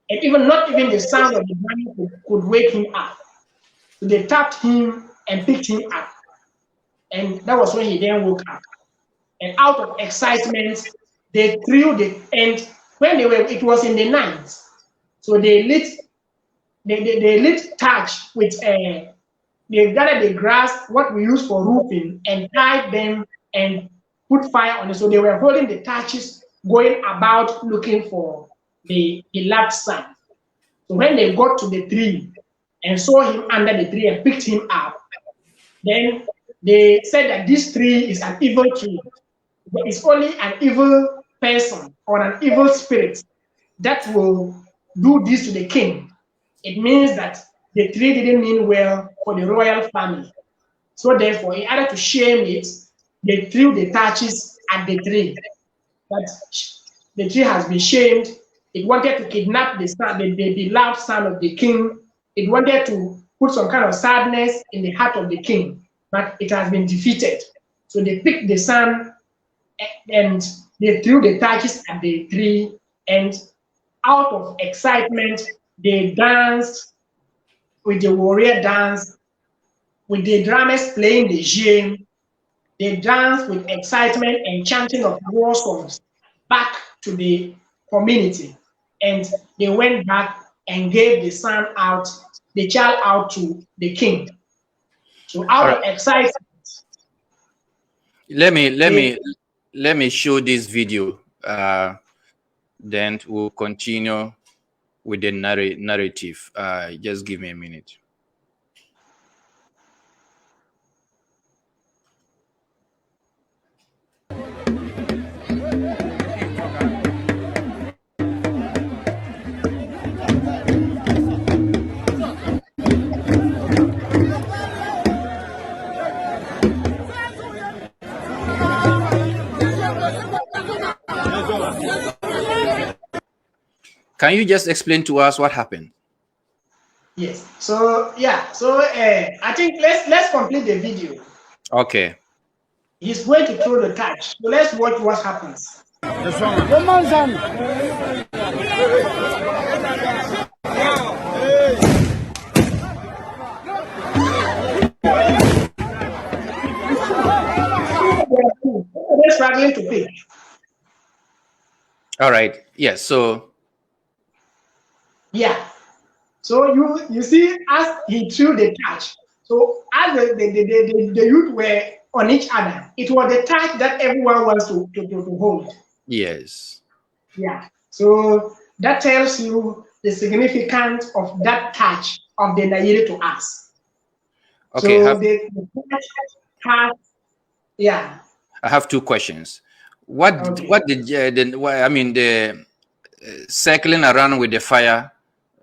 And even not even the sound of the drumming could wake him up. So they tapped him and picked him up. And that was when he then woke up. And out of excitement, they threw the end. When they were, it was in the night. So they lit touch with they gathered the grass, what we use for roofing, and tied them and put fire on it. So they were holding the touches, going about looking for the elapsed son. So when they got to the tree and saw him under the tree and picked him up, then they said that this tree is an evil tree. But it's only an evil person or an evil spirit that will do this to the king. It means that the tree didn't mean well for the royal family. So therefore, in order to shame it, they threw the touches at the tree. That the tree has been shamed. It wanted to kidnap the son, the beloved son of the king. It wanted to put some kind of sadness in the heart of the king, but it has been defeated. So they picked the son and they threw the touches at the tree, and out of excitement, they danced with the warrior dance, with the drummers playing the djembe. They danced with excitement and chanting of war songs back to the community. And they went back and gave the child out to the king. So out of excitement. Let me show this video. Then we'll continue with the narrative. Just give me a minute. Can you just explain to us what happened? Yes. So yeah. So I think let's complete the video. Okay. He's going to throw the touch. So let's watch what happens. They're struggling to pick. All right. Yes. So. Yeah. So you see, as he threw the touch, so as the youth were on each other, it was the touch that everyone wants to hold. Yes. Yeah. So that tells you the significance of that touch of the Nairi to us. Okay. So the touch has, yeah. I have two questions. What did the circling around with the fire?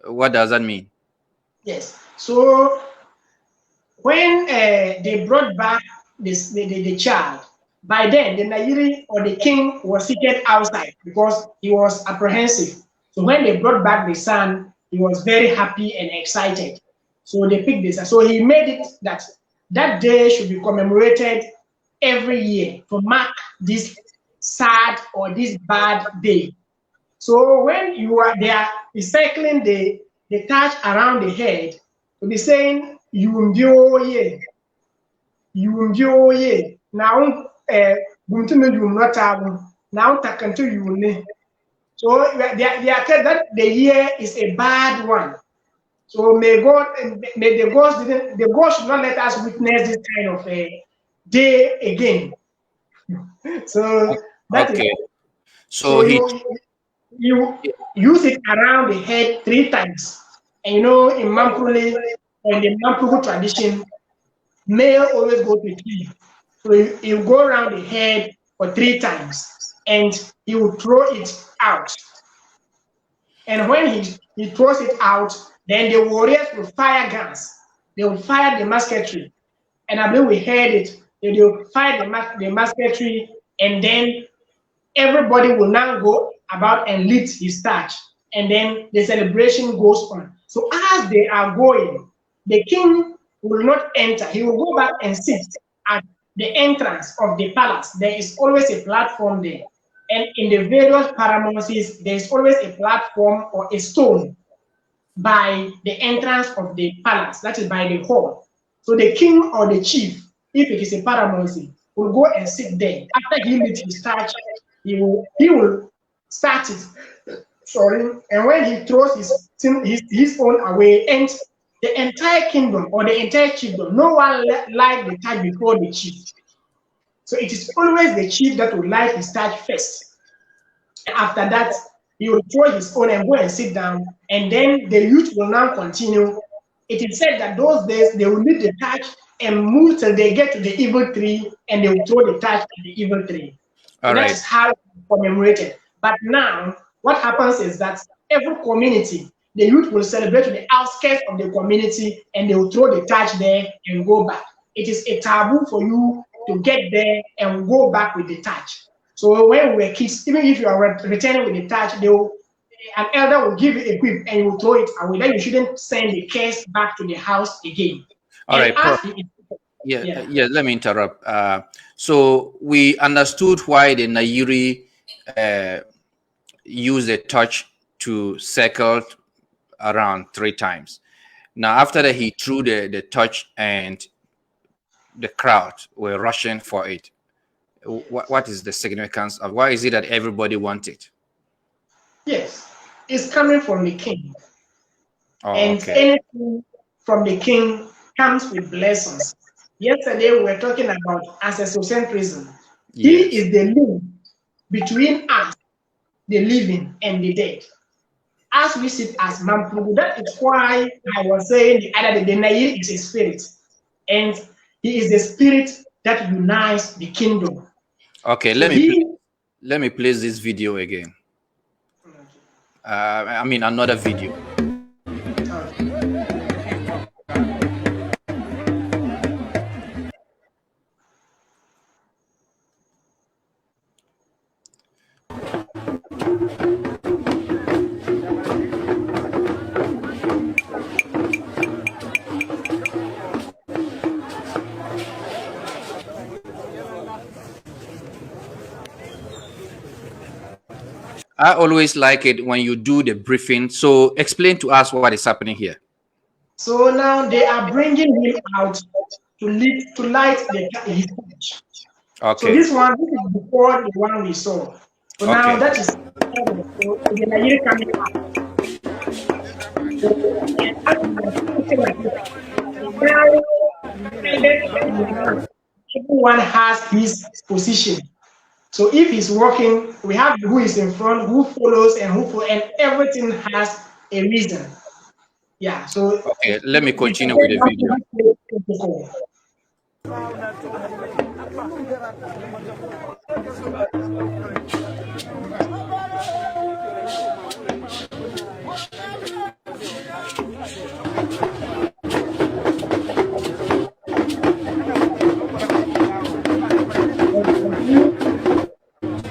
What does that mean? Yes. So when they brought back the child, by then the Nairi or the king was seated outside because he was apprehensive. So when they brought back the son, he was very happy and excited. So they picked this. So he made it that day should be commemorated every year to mark this sad or this bad day. So when you are there, circling the touch around the head, to be saying "Yumdioye, Yumdioye." Now, Bumtunu Yumnotabu. Now, Takantu Yumne. So they are told that the year is a bad one. So may the gods should not let us witness this kind of a day again. So that okay. is, so you use it around the head 3 times. And you know, in Mampuli, in the Mampugu tradition, male always go to tree. So you go around the head for 3 times and he will throw it out. And when he throws it out, then the warriors will fire guns. They will fire the musketry. And I believe we heard it. They will fire the musketry, and then everybody will now go about and lit his touch. And then the celebration goes on. So as they are going, the king will not enter. He will go back and sit at the entrance of the palace. There is always a platform there. And in the various paramourses, there's always a platform or a stone by the entrance of the palace, that is by the hall. So the king or the chief, if it is a paramourse, will go and sit there. After he lit his torch, he will start it. Sorry, and when he throws his own away, and the entire kingdom or the entire chiefdom, no one light the torch before the chief. So it is always the chief that will light his torch first. After that, he will throw his own and go and sit down, and then the youth will now continue. It is said that those days they will lead the torch and move till they get to the evil tree, and they will throw the torch at the evil tree. All and right. That's how it's commemorated. But now, what happens is that every community, the youth will celebrate to the outskirts of the community, and they will throw the torch there and go back. It is a taboo for you to get there and go back with the torch. So when we were kids, even if you are returning with the torch, an elder will give you a whip and you will throw it away. Then you shouldn't send the curse back to the house again. All right. Yeah. Let me interrupt. So we understood why the Nairi used a torch to circle around 3 times. Now, after that, he threw the torch and the crowd were rushing for it. What is the significance of why is it that everybody wants it? Yes, it's coming from the king. And okay. Anything from the king comes with blessings. Yesterday we were talking about ancestocentrism. Yes. He is the link between us, the living, and the dead. As we sit as Mamprugu, that is why I was saying the other day, the Nairi is a spirit. And he is the spirit that unites the kingdom. Okay, so let me play this video again. I mean another video. I always like it when you do the briefing. So explain to us what is happening here. So now they are bringing him out to light his torch. Okay. So this is before the one we saw. So now that is the Nigeria coming out. Everyone has his position. So if he's walking, we have who is in front, who follows, and everything has a reason. Yeah. So okay, let me continue with the video.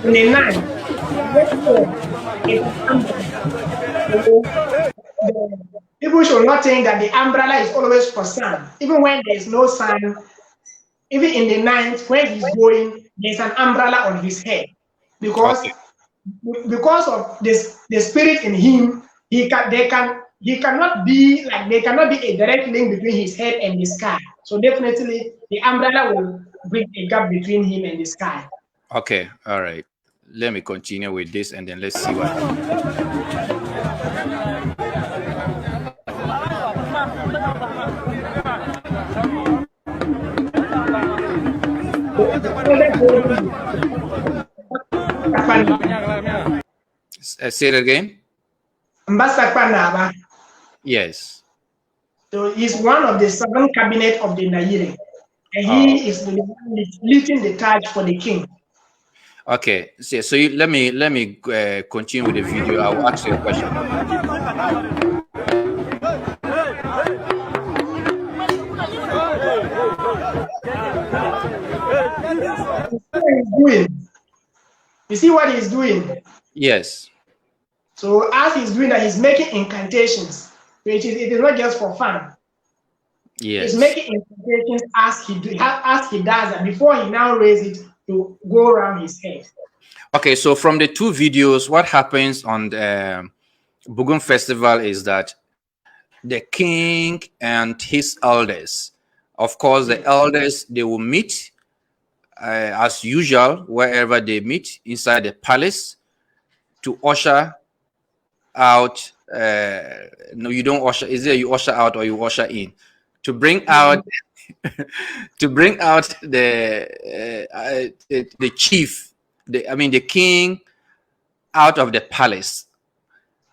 In the night, people should not think that the umbrella is always for sun. Even when there is no sun, even in the night when he's going, there's an umbrella on his head, because of this, the spirit in him, there cannot be a direct link between his head and the sky. So definitely the umbrella will bring a gap between him and the sky. Okay, all right. Let me continue with this and then let's see what happens. Say it again. Yes. So he's one of the 7 cabinet of the Nairi, and he is the one leading the charge for the king. Okay, so let me continue with the video. I will ask you a question. You see what he's doing? Yes. So as he's doing that, he's making incantations. It is not just for fun. Yes. He's making incantations as he does that before he now raises it to go around his head. Okay, so from the two videos, what happens on the Bugun Festival is that the king and his elders, of course, the elders, they will meet as usual wherever they meet inside the palace to usher out. No, you don't usher. Is it you usher out or you usher in? To bring out, to bring out the chief, the king out of the palace.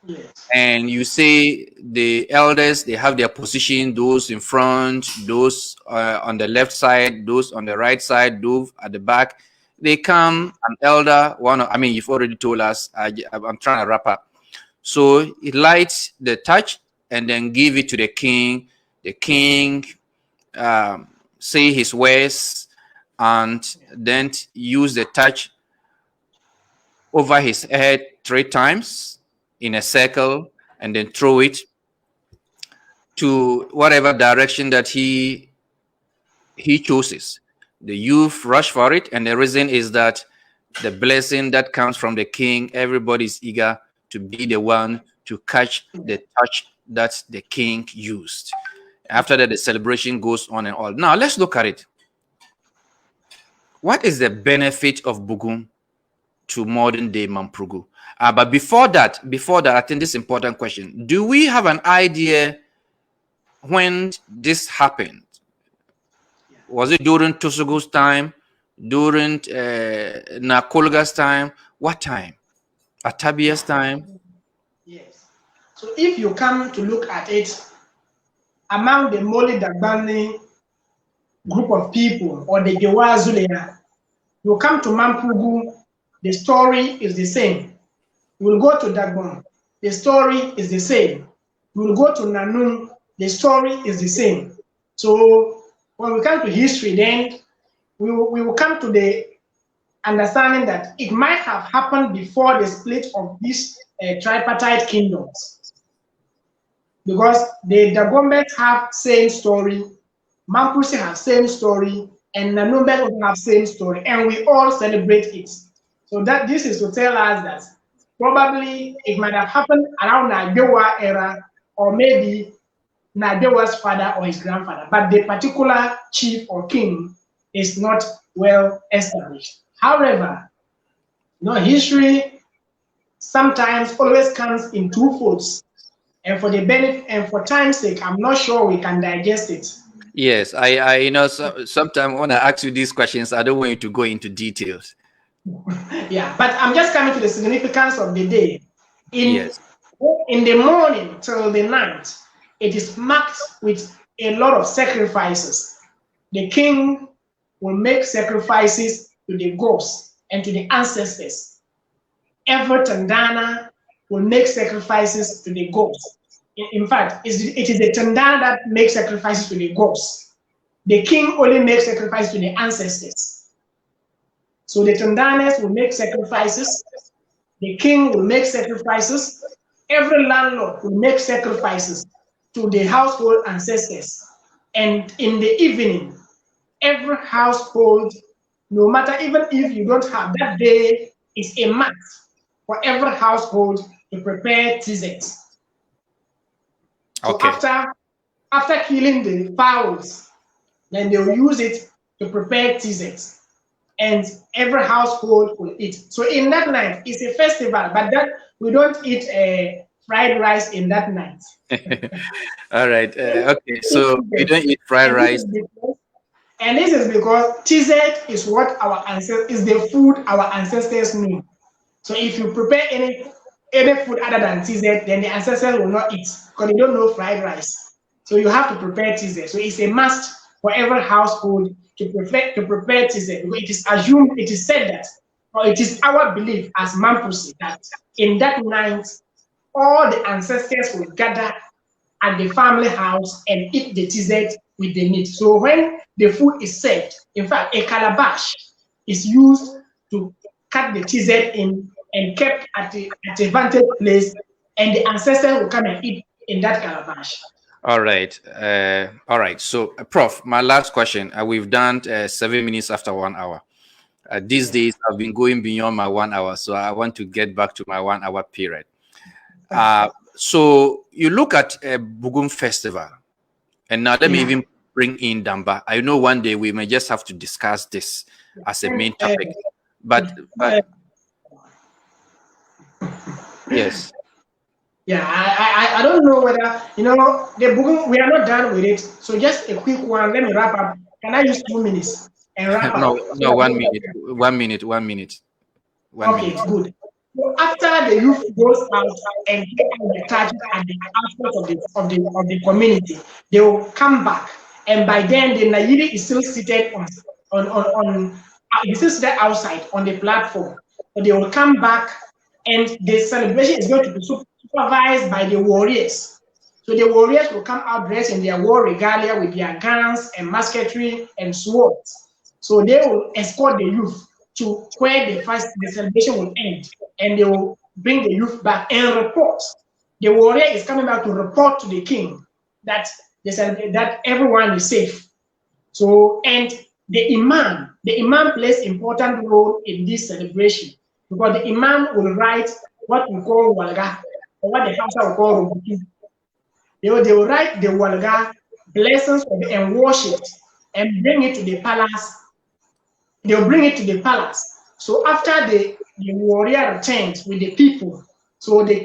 Yes. And you say the elders, they have their position, those in front, those on the left side, those on the right side, those at the back. They come, an elder, you've already told us. I'm trying to wrap up. So it lights the touch and then give it to the king. The king say his words and then use the touch over his head 3 times in a circle and then throw it to whatever direction that he chooses. The youth rush for it, and the reason is that the blessing that comes from the king, everybody's eager to be the one to catch the touch that the king used. After that, the celebration goes on and on. Now, let's look at it. What is the benefit of Bugun to modern day Mamprugu? But before that, I think this important question: do we have an idea when this happened? Was it during Tusugu's time, during Nakolga's time? What time? Atabia's time? Yes. So if you come to look at it, among the Moli Dagbani group of people or the Gewazulea, you come to Mamprugu, the story is the same. You will go to Dagbon, the story is the same. You will go to Nanung, the story is the same. So when we come to history, then we will come to the understanding that it might have happened before the split of these tripartite kingdoms. Because the Dagombes have same story, Mampusi have same story, and Nanumbes also have same story, and we all celebrate it. So that this is to tell us that probably it might have happened around Nadewa era, or maybe Nadewa's father or his grandfather, but the particular chief or king is not well established. However, history sometimes always comes in two folds, and for the benefit and for time's sake, I'm not sure we can digest it. Yes, I sometimes when I ask you these questions, I don't want you to go into details. Yeah, but I'm just coming to the significance of the day. Yes. In the morning till the night, it is marked with a lot of sacrifices. The king will make sacrifices to the gods and to the ancestors. Every Tandana will make sacrifices to the gods. In fact, it is the Tandana that makes sacrifices to the gods. The king only makes sacrifices to the ancestors. So the Tandanas will make sacrifices. The king will make sacrifices. Every landlord will make sacrifices to the household ancestors. And in the evening, every household, no matter even if you don't have that day, is a must for every household to prepare tizet. So Okay. after killing the fowls, then they will use it to prepare tizet, and every household will eat. So in that night, it's a festival, but that we don't eat fried rice in that night. All right. Okay. So you don't eat fried rice. And this is because tizet is what our ancestors is the food our ancestors knew. So if you prepare any food other than tizet, then the ancestors will not eat because they don't know fried rice. So you have to prepare tizet. So it's a must for every household to prepare tizet, because it is assumed, it is said that, or it is our belief as Mampusi that in that night all the ancestors will gather at the family house and eat the tizet with the meat. So when the food is served, in fact, a calabash is used to cut the tizet in and kept at a vantage place, and the ancestors will come and eat in that calabash. All right. All right. So, Prof, my last question. We've done 7 minutes after 1 hour. These days, I've been going beyond my 1 hour, so I want to get back to my 1 hour period. So you look at a Bugum festival, and now let me even bring in Damba. I know one day we may just have to discuss this as a main topic, but yes. Yeah, I don't know whether, you know, the Bugum, we are not done with it. So just a quick one. Let me wrap up. Can I use 2 minutes and wrap up? No, 1 minute. 1 minute. 1 minute. 1 okay, minute. Good. So after the youth goes out and get out the target at the outskirts of the community, they will come back, and by then the Nayiri is still seated on he's still seated outside on the platform. So they will come back, and the celebration is going to be supervised by the warriors. So the warriors will come out dressed in their war regalia with their guns and musketry and swords. So they will escort the youth to where the celebration will end, and they will bring the youth back and report. The warrior is coming back to report to the king that that everyone is safe. So, and the imam plays important role in this celebration, because the imam will write what we call walga, or what the Hausa will call rubutu. They will write the walga, blessings and worship, and bring it to the palace. They'll bring it to the palace. So after the warrior returns with the people, so the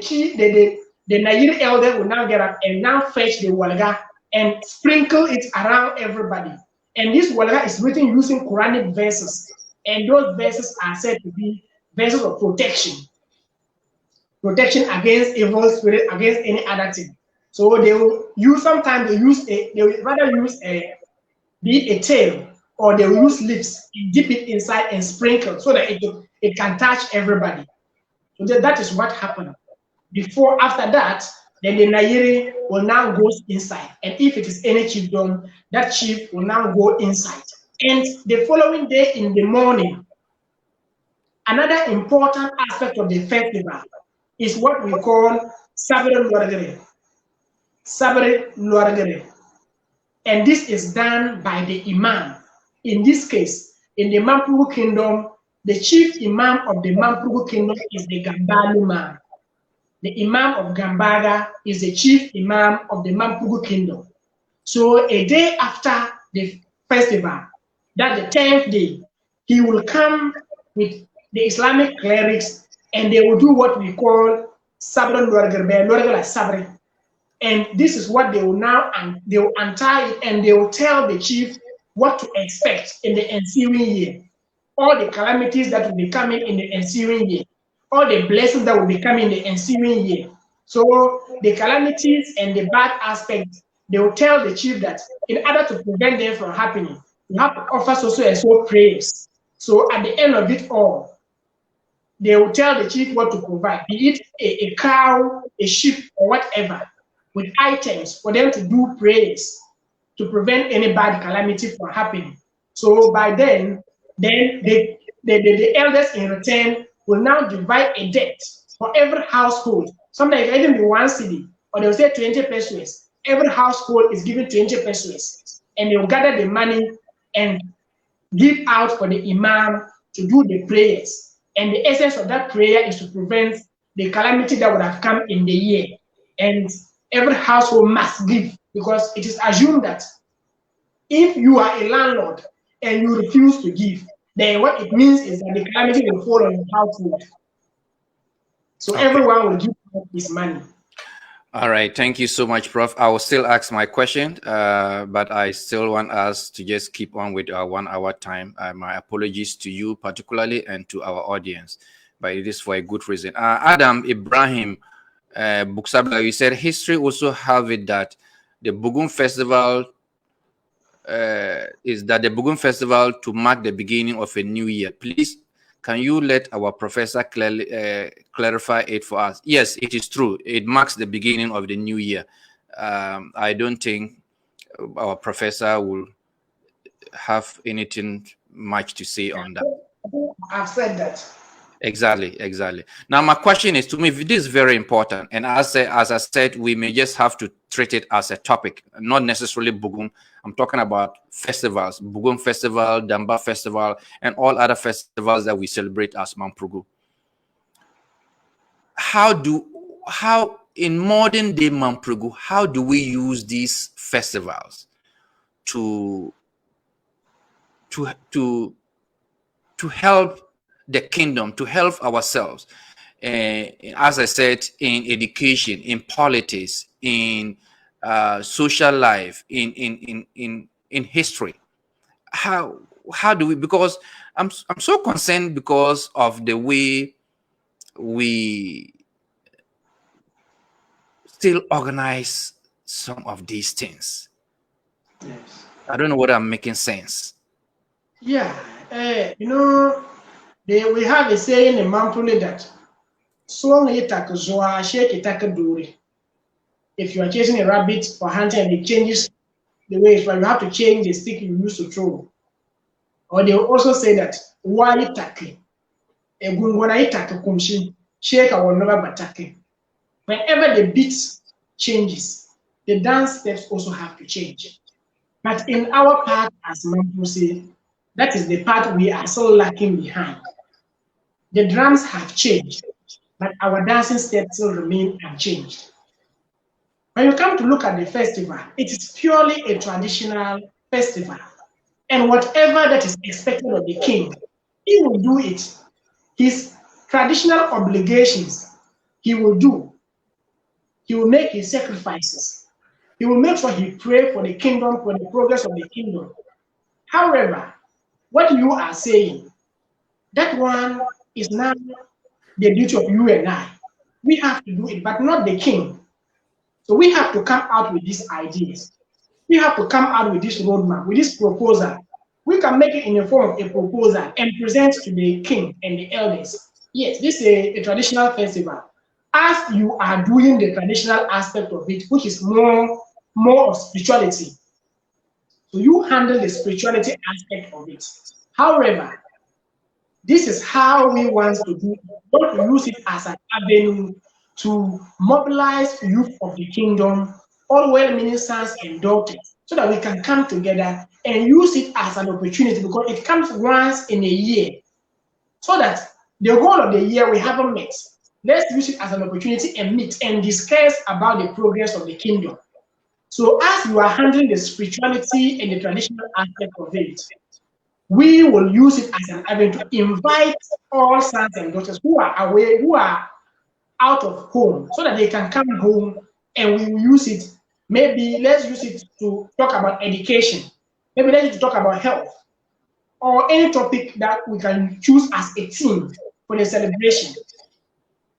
Nayiri elder will now get up and now fetch the walga and sprinkle it around everybody. And this walga is written using Quranic verses, and those verses are said to be verses of protection against evil spirit, against any other thing. So they will use, sometimes they will rather use be a tail, or they will use leaves and dip it inside and sprinkle so that it can touch everybody. So that is what happened. After that, then the Nayiri will now go inside. And if it is any chiefdom, that chief will now go inside. And the following day in the morning, another important aspect of the festival is what we call Sabre Luargere. And this is done by the imam. In this case, in the Mamprugu kingdom, the chief imam of the Mamprugu kingdom is the Gambalu man. The imam of Gambaga is the chief imam of the Mamprugu kingdom. So a day after the festival, that the 10th day, he will come with the Islamic clerics, and they will do what we call Sabre Luargere Sabre. And this is what they will now, and they will untie it, and they will tell the chief what to expect in the ensuing year. All the calamities that will be coming in the ensuing year, all the blessings that will be coming in the ensuing year. So the calamities and the bad aspects, they will tell the chief that in order to prevent them from happening, you have to offer so and so prayers. So at the end of it all, they will tell the chief what to provide, be it a cow, a sheep, or whatever, with items for them to do prayers to prevent any bad calamity from happening. So by then the elders in return will now divide a debt for every household. Sometimes it can even be 1 cedi, or they'll say 20 pesos. Every household is given 20 pesos, and they'll gather the money and give out for the imam to do the prayers. And the essence of that prayer is to prevent the calamity that would have come in the year. And every household must give, because it is assumed that if you are a landlord and you refuse to give, then what it means is that the calamity will fall on your household. So everyone will give his money. All right, thank you so much, Prof. I will still ask my question, but I still want us to just keep on with our 1 hour time. My apologies to you particularly and to our audience, but it is for a good reason. Adam Ibrahim Buksabla, you said history also have it that the Bugum Festival is that the Bugum Festival to mark the beginning of a new year. Please, can you let our professor clarify it for us? Yes, it is true. It marks the beginning of the new year. I don't think our professor will have anything much to say on that. I've said that. Exactly. Now, my question is, to me, this is very important. And as I said, we may just have to treat it as a topic, not necessarily Bugum. I'm talking about festivals, Bugum Festival, Damba Festival, and all other festivals that we celebrate as Mamprugu. How in modern day Mamprugu, how do we use these festivals to help the kingdom, to help ourselves, as I said, in education, in politics, in social life, in history? How do we? Because I'm so concerned because of the way we still organize some of these things. Yes. I don't know whether I'm making sense. Yeah, you know, we have a saying in Mampuli that "Swung itakuzwa, shake itakaduri." If you are chasing a rabbit for hunting and it changes the way it's you have to change the stick you used to throw. Or they will also say that "Wa itake, egungwana itake kumshi, shake our never batake." Whenever the beat changes, the dance steps also have to change. But in our part as Mampuli, that is the part we are still lacking behind. The drums have changed, but our dancing steps still remain unchanged. When you come to look at the festival, it is purely a traditional festival. And whatever that is expected of the king, he will do it. His traditional obligations, he will do. He will make his sacrifices. He will make sure he pray for the kingdom, for the progress of the kingdom. However, what you are saying, that one is now the duty of you and I. We have to do it, but not the king. So we have to come out with these ideas. We have to come out with this roadmap, with this proposal. We can make it in the form of a proposal and present to the king and the elders. Yes, this is a traditional festival. As you are doing the traditional aspect of it, which is more of spirituality, so you handle the spirituality aspect of it. However, this is how we want to do it. We want to use it as an avenue to mobilize youth of the kingdom, all well-meaning sons and daughters, so that we can come together and use it as an opportunity, because it comes once in a year, so that the whole of the year we haven't met. Let's use it as an opportunity and meet and discuss about the progress of the kingdom. So as you are handling the spirituality and the traditional aspect of it, we will use it as an avenue to invite all sons and daughters who are away, who are out of home, so that they can come home, and we will use it. Maybe let's use it to talk about education. Maybe let's talk about health, or any topic that we can choose as a theme for the celebration.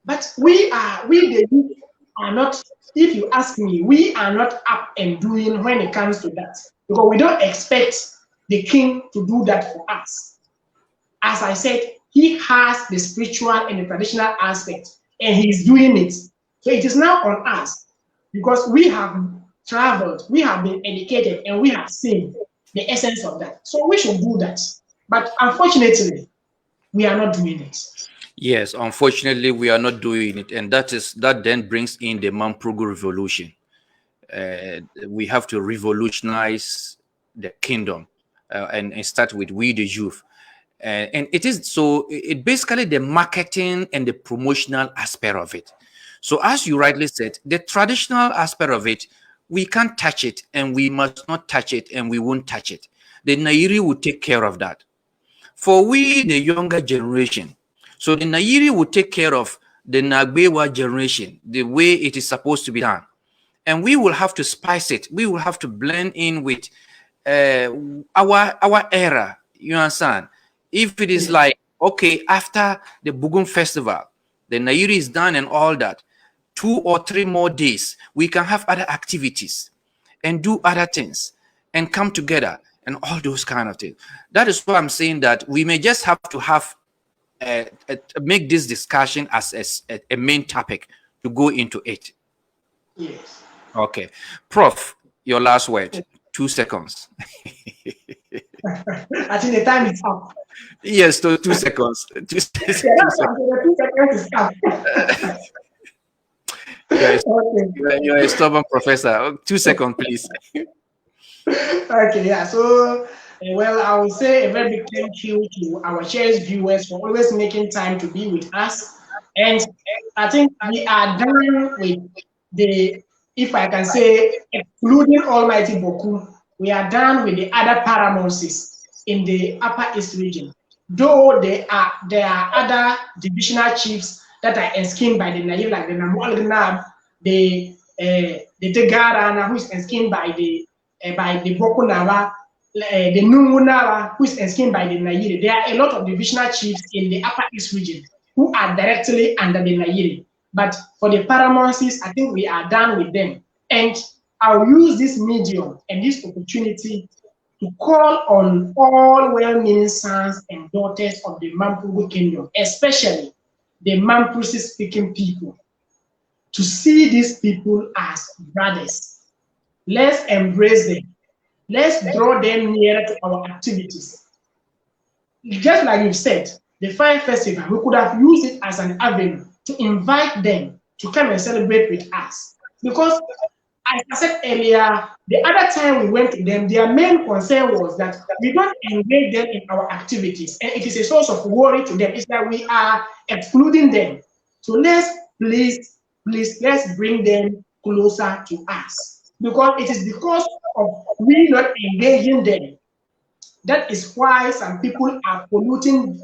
But we the youth are not, if you ask me, we are not up and doing when it comes to that, because we don't expect the king to do that for us. As I said, he has the spiritual and the traditional aspect, and he's doing it. So it is now on us, because we have traveled, we have been educated, and we have seen the essence of that. So we should do that. But unfortunately, we are not doing it. Yes, unfortunately, we are not doing it, and that then brings in the Mamprugu revolution. We have to revolutionize the kingdom, and start with we the youth. And it is so, it basically the marketing and the promotional aspect of it. So as you rightly said, the traditional aspect of it, we can't touch it, and we must not touch it, and we won't touch it. The Nairi will take care of that. For we, the younger generation, so the Nairi will take care of the Nagbewa generation, the way it is supposed to be done. And we will have to spice it. We will have to blend in with our era. You understand? If it is like, okay, after the Bugum festival, the Nairi is done and all that, 2 or 3 more days, we can have other activities and do other things and come together and all those kind of things. That is why I'm saying that we may just have to have make this discussion as a main topic to go into it. Yes. Okay. Prof, your last word. 2 seconds. I think the time is up. Yes, 2 seconds. 2 seconds. Yeah, that's what the 2 seconds is up. You're a stubborn professor. 2 seconds, please. Okay, yeah. So, well, I will say a very big thank you to our cherished viewers for always making time to be with us. And I think we are done with the, if I can say, excluding Almighty Boku, we are done with the other paramoncies in the Upper East region. Though there are other divisional chiefs that are enskined by the Nair, like the Namual Gnab, the Tegarana, who is enskined by the Bokunawa, the Nungunawa, who is enskined by the Nairi. There are a lot of divisional chiefs in the Upper East region who are directly under the Nairi. But for the paramoncies, I think we are done with them. And I'll use this medium and this opportunity to call on all well-meaning sons and daughters of the Mampugu Kingdom, especially the Mampusi-speaking people, to see these people as brothers. Let's embrace them. Let's draw them nearer to our activities. Just like you said, the Fire Festival, we could have used it as an avenue to invite them to come and celebrate with us. Because, as I said earlier, the other time we went to them, their main concern was that we don't engage them in our activities, and it is a source of worry to them. It's that we are excluding them. So let's let's bring them closer to us. Because it is because of we not engaging them. That is why some people are polluting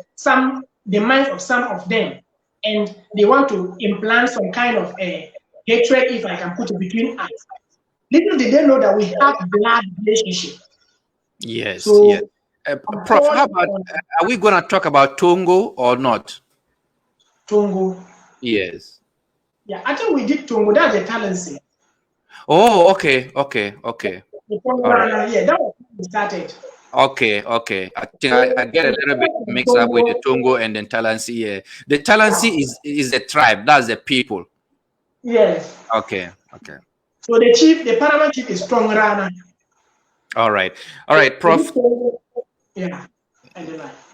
the minds of some of them, and they want to implant some kind of a hatred, if I can put it, between us. Little did they know that we have blood relationship. Yes, so, yes. Prof, how about, are we going to talk about Tongo or not? Tongo. Yes. Yeah, I think we did Tongo. That's the talency. Oh, okay. The Tongo, all right. Yeah, that was when we started. Okay. I think I get a little bit mixed up with the Tongo and then Talansi. Yeah. The Talansi is the tribe. That's the people. Yes. Okay. So the paramount chief is Tongrana. All right, Prof. Yeah.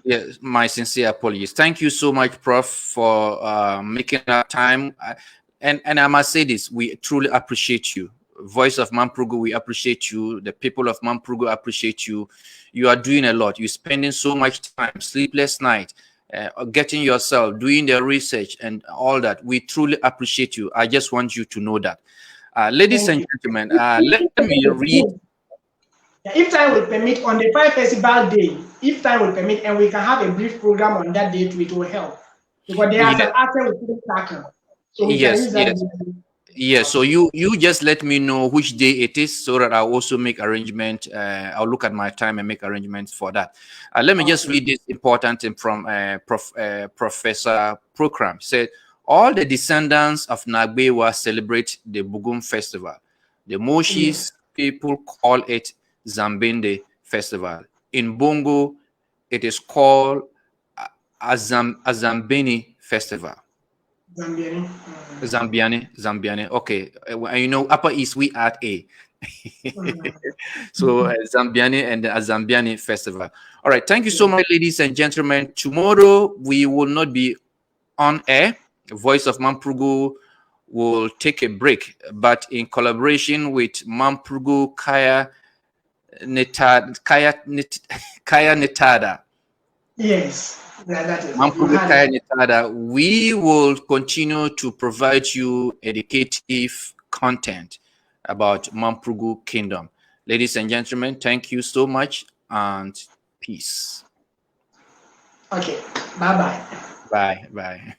Yes, my sincere apologies. Thank you so much, Prof, for making that time. And I must say this: we truly appreciate you. Voice of Mampugu, we appreciate you. The people of Mampugu appreciate you. You are doing a lot. You're spending so much time, sleepless night, getting yourself, doing the research and all that. We truly appreciate you. I just want you to know that. Ladies and gentlemen, let me read. If time will permit, on the Fire Festival day, if time will permit, and we can have a brief program on that date, it will help. Because there are some aspects we couldn't tackle. So we can use that. Yes, so you just let me know which day it is so that I'll also make arrangement. I'll look at my time and make arrangements for that. Let me just read this important thing from Professor Program. Said, all the descendants of Nagbewa celebrate the Bugum festival. The Moshis people call it Zambende festival. In Bongo, it is called Azambeni festival. Zambiani. Okay. You know, Upper East, we add A. So Zambiani and the Zambiani festival. All right. Thank you so much, ladies and gentlemen. Tomorrow, we will not be on air. Voice of Mampugu will take a break, but in collaboration with Mampugu Kaya Netada. Yes. We will continue to provide you educative content about Mampugu Kingdom. Ladies and gentlemen, thank you so much and peace. Okay. Bye-bye. Bye.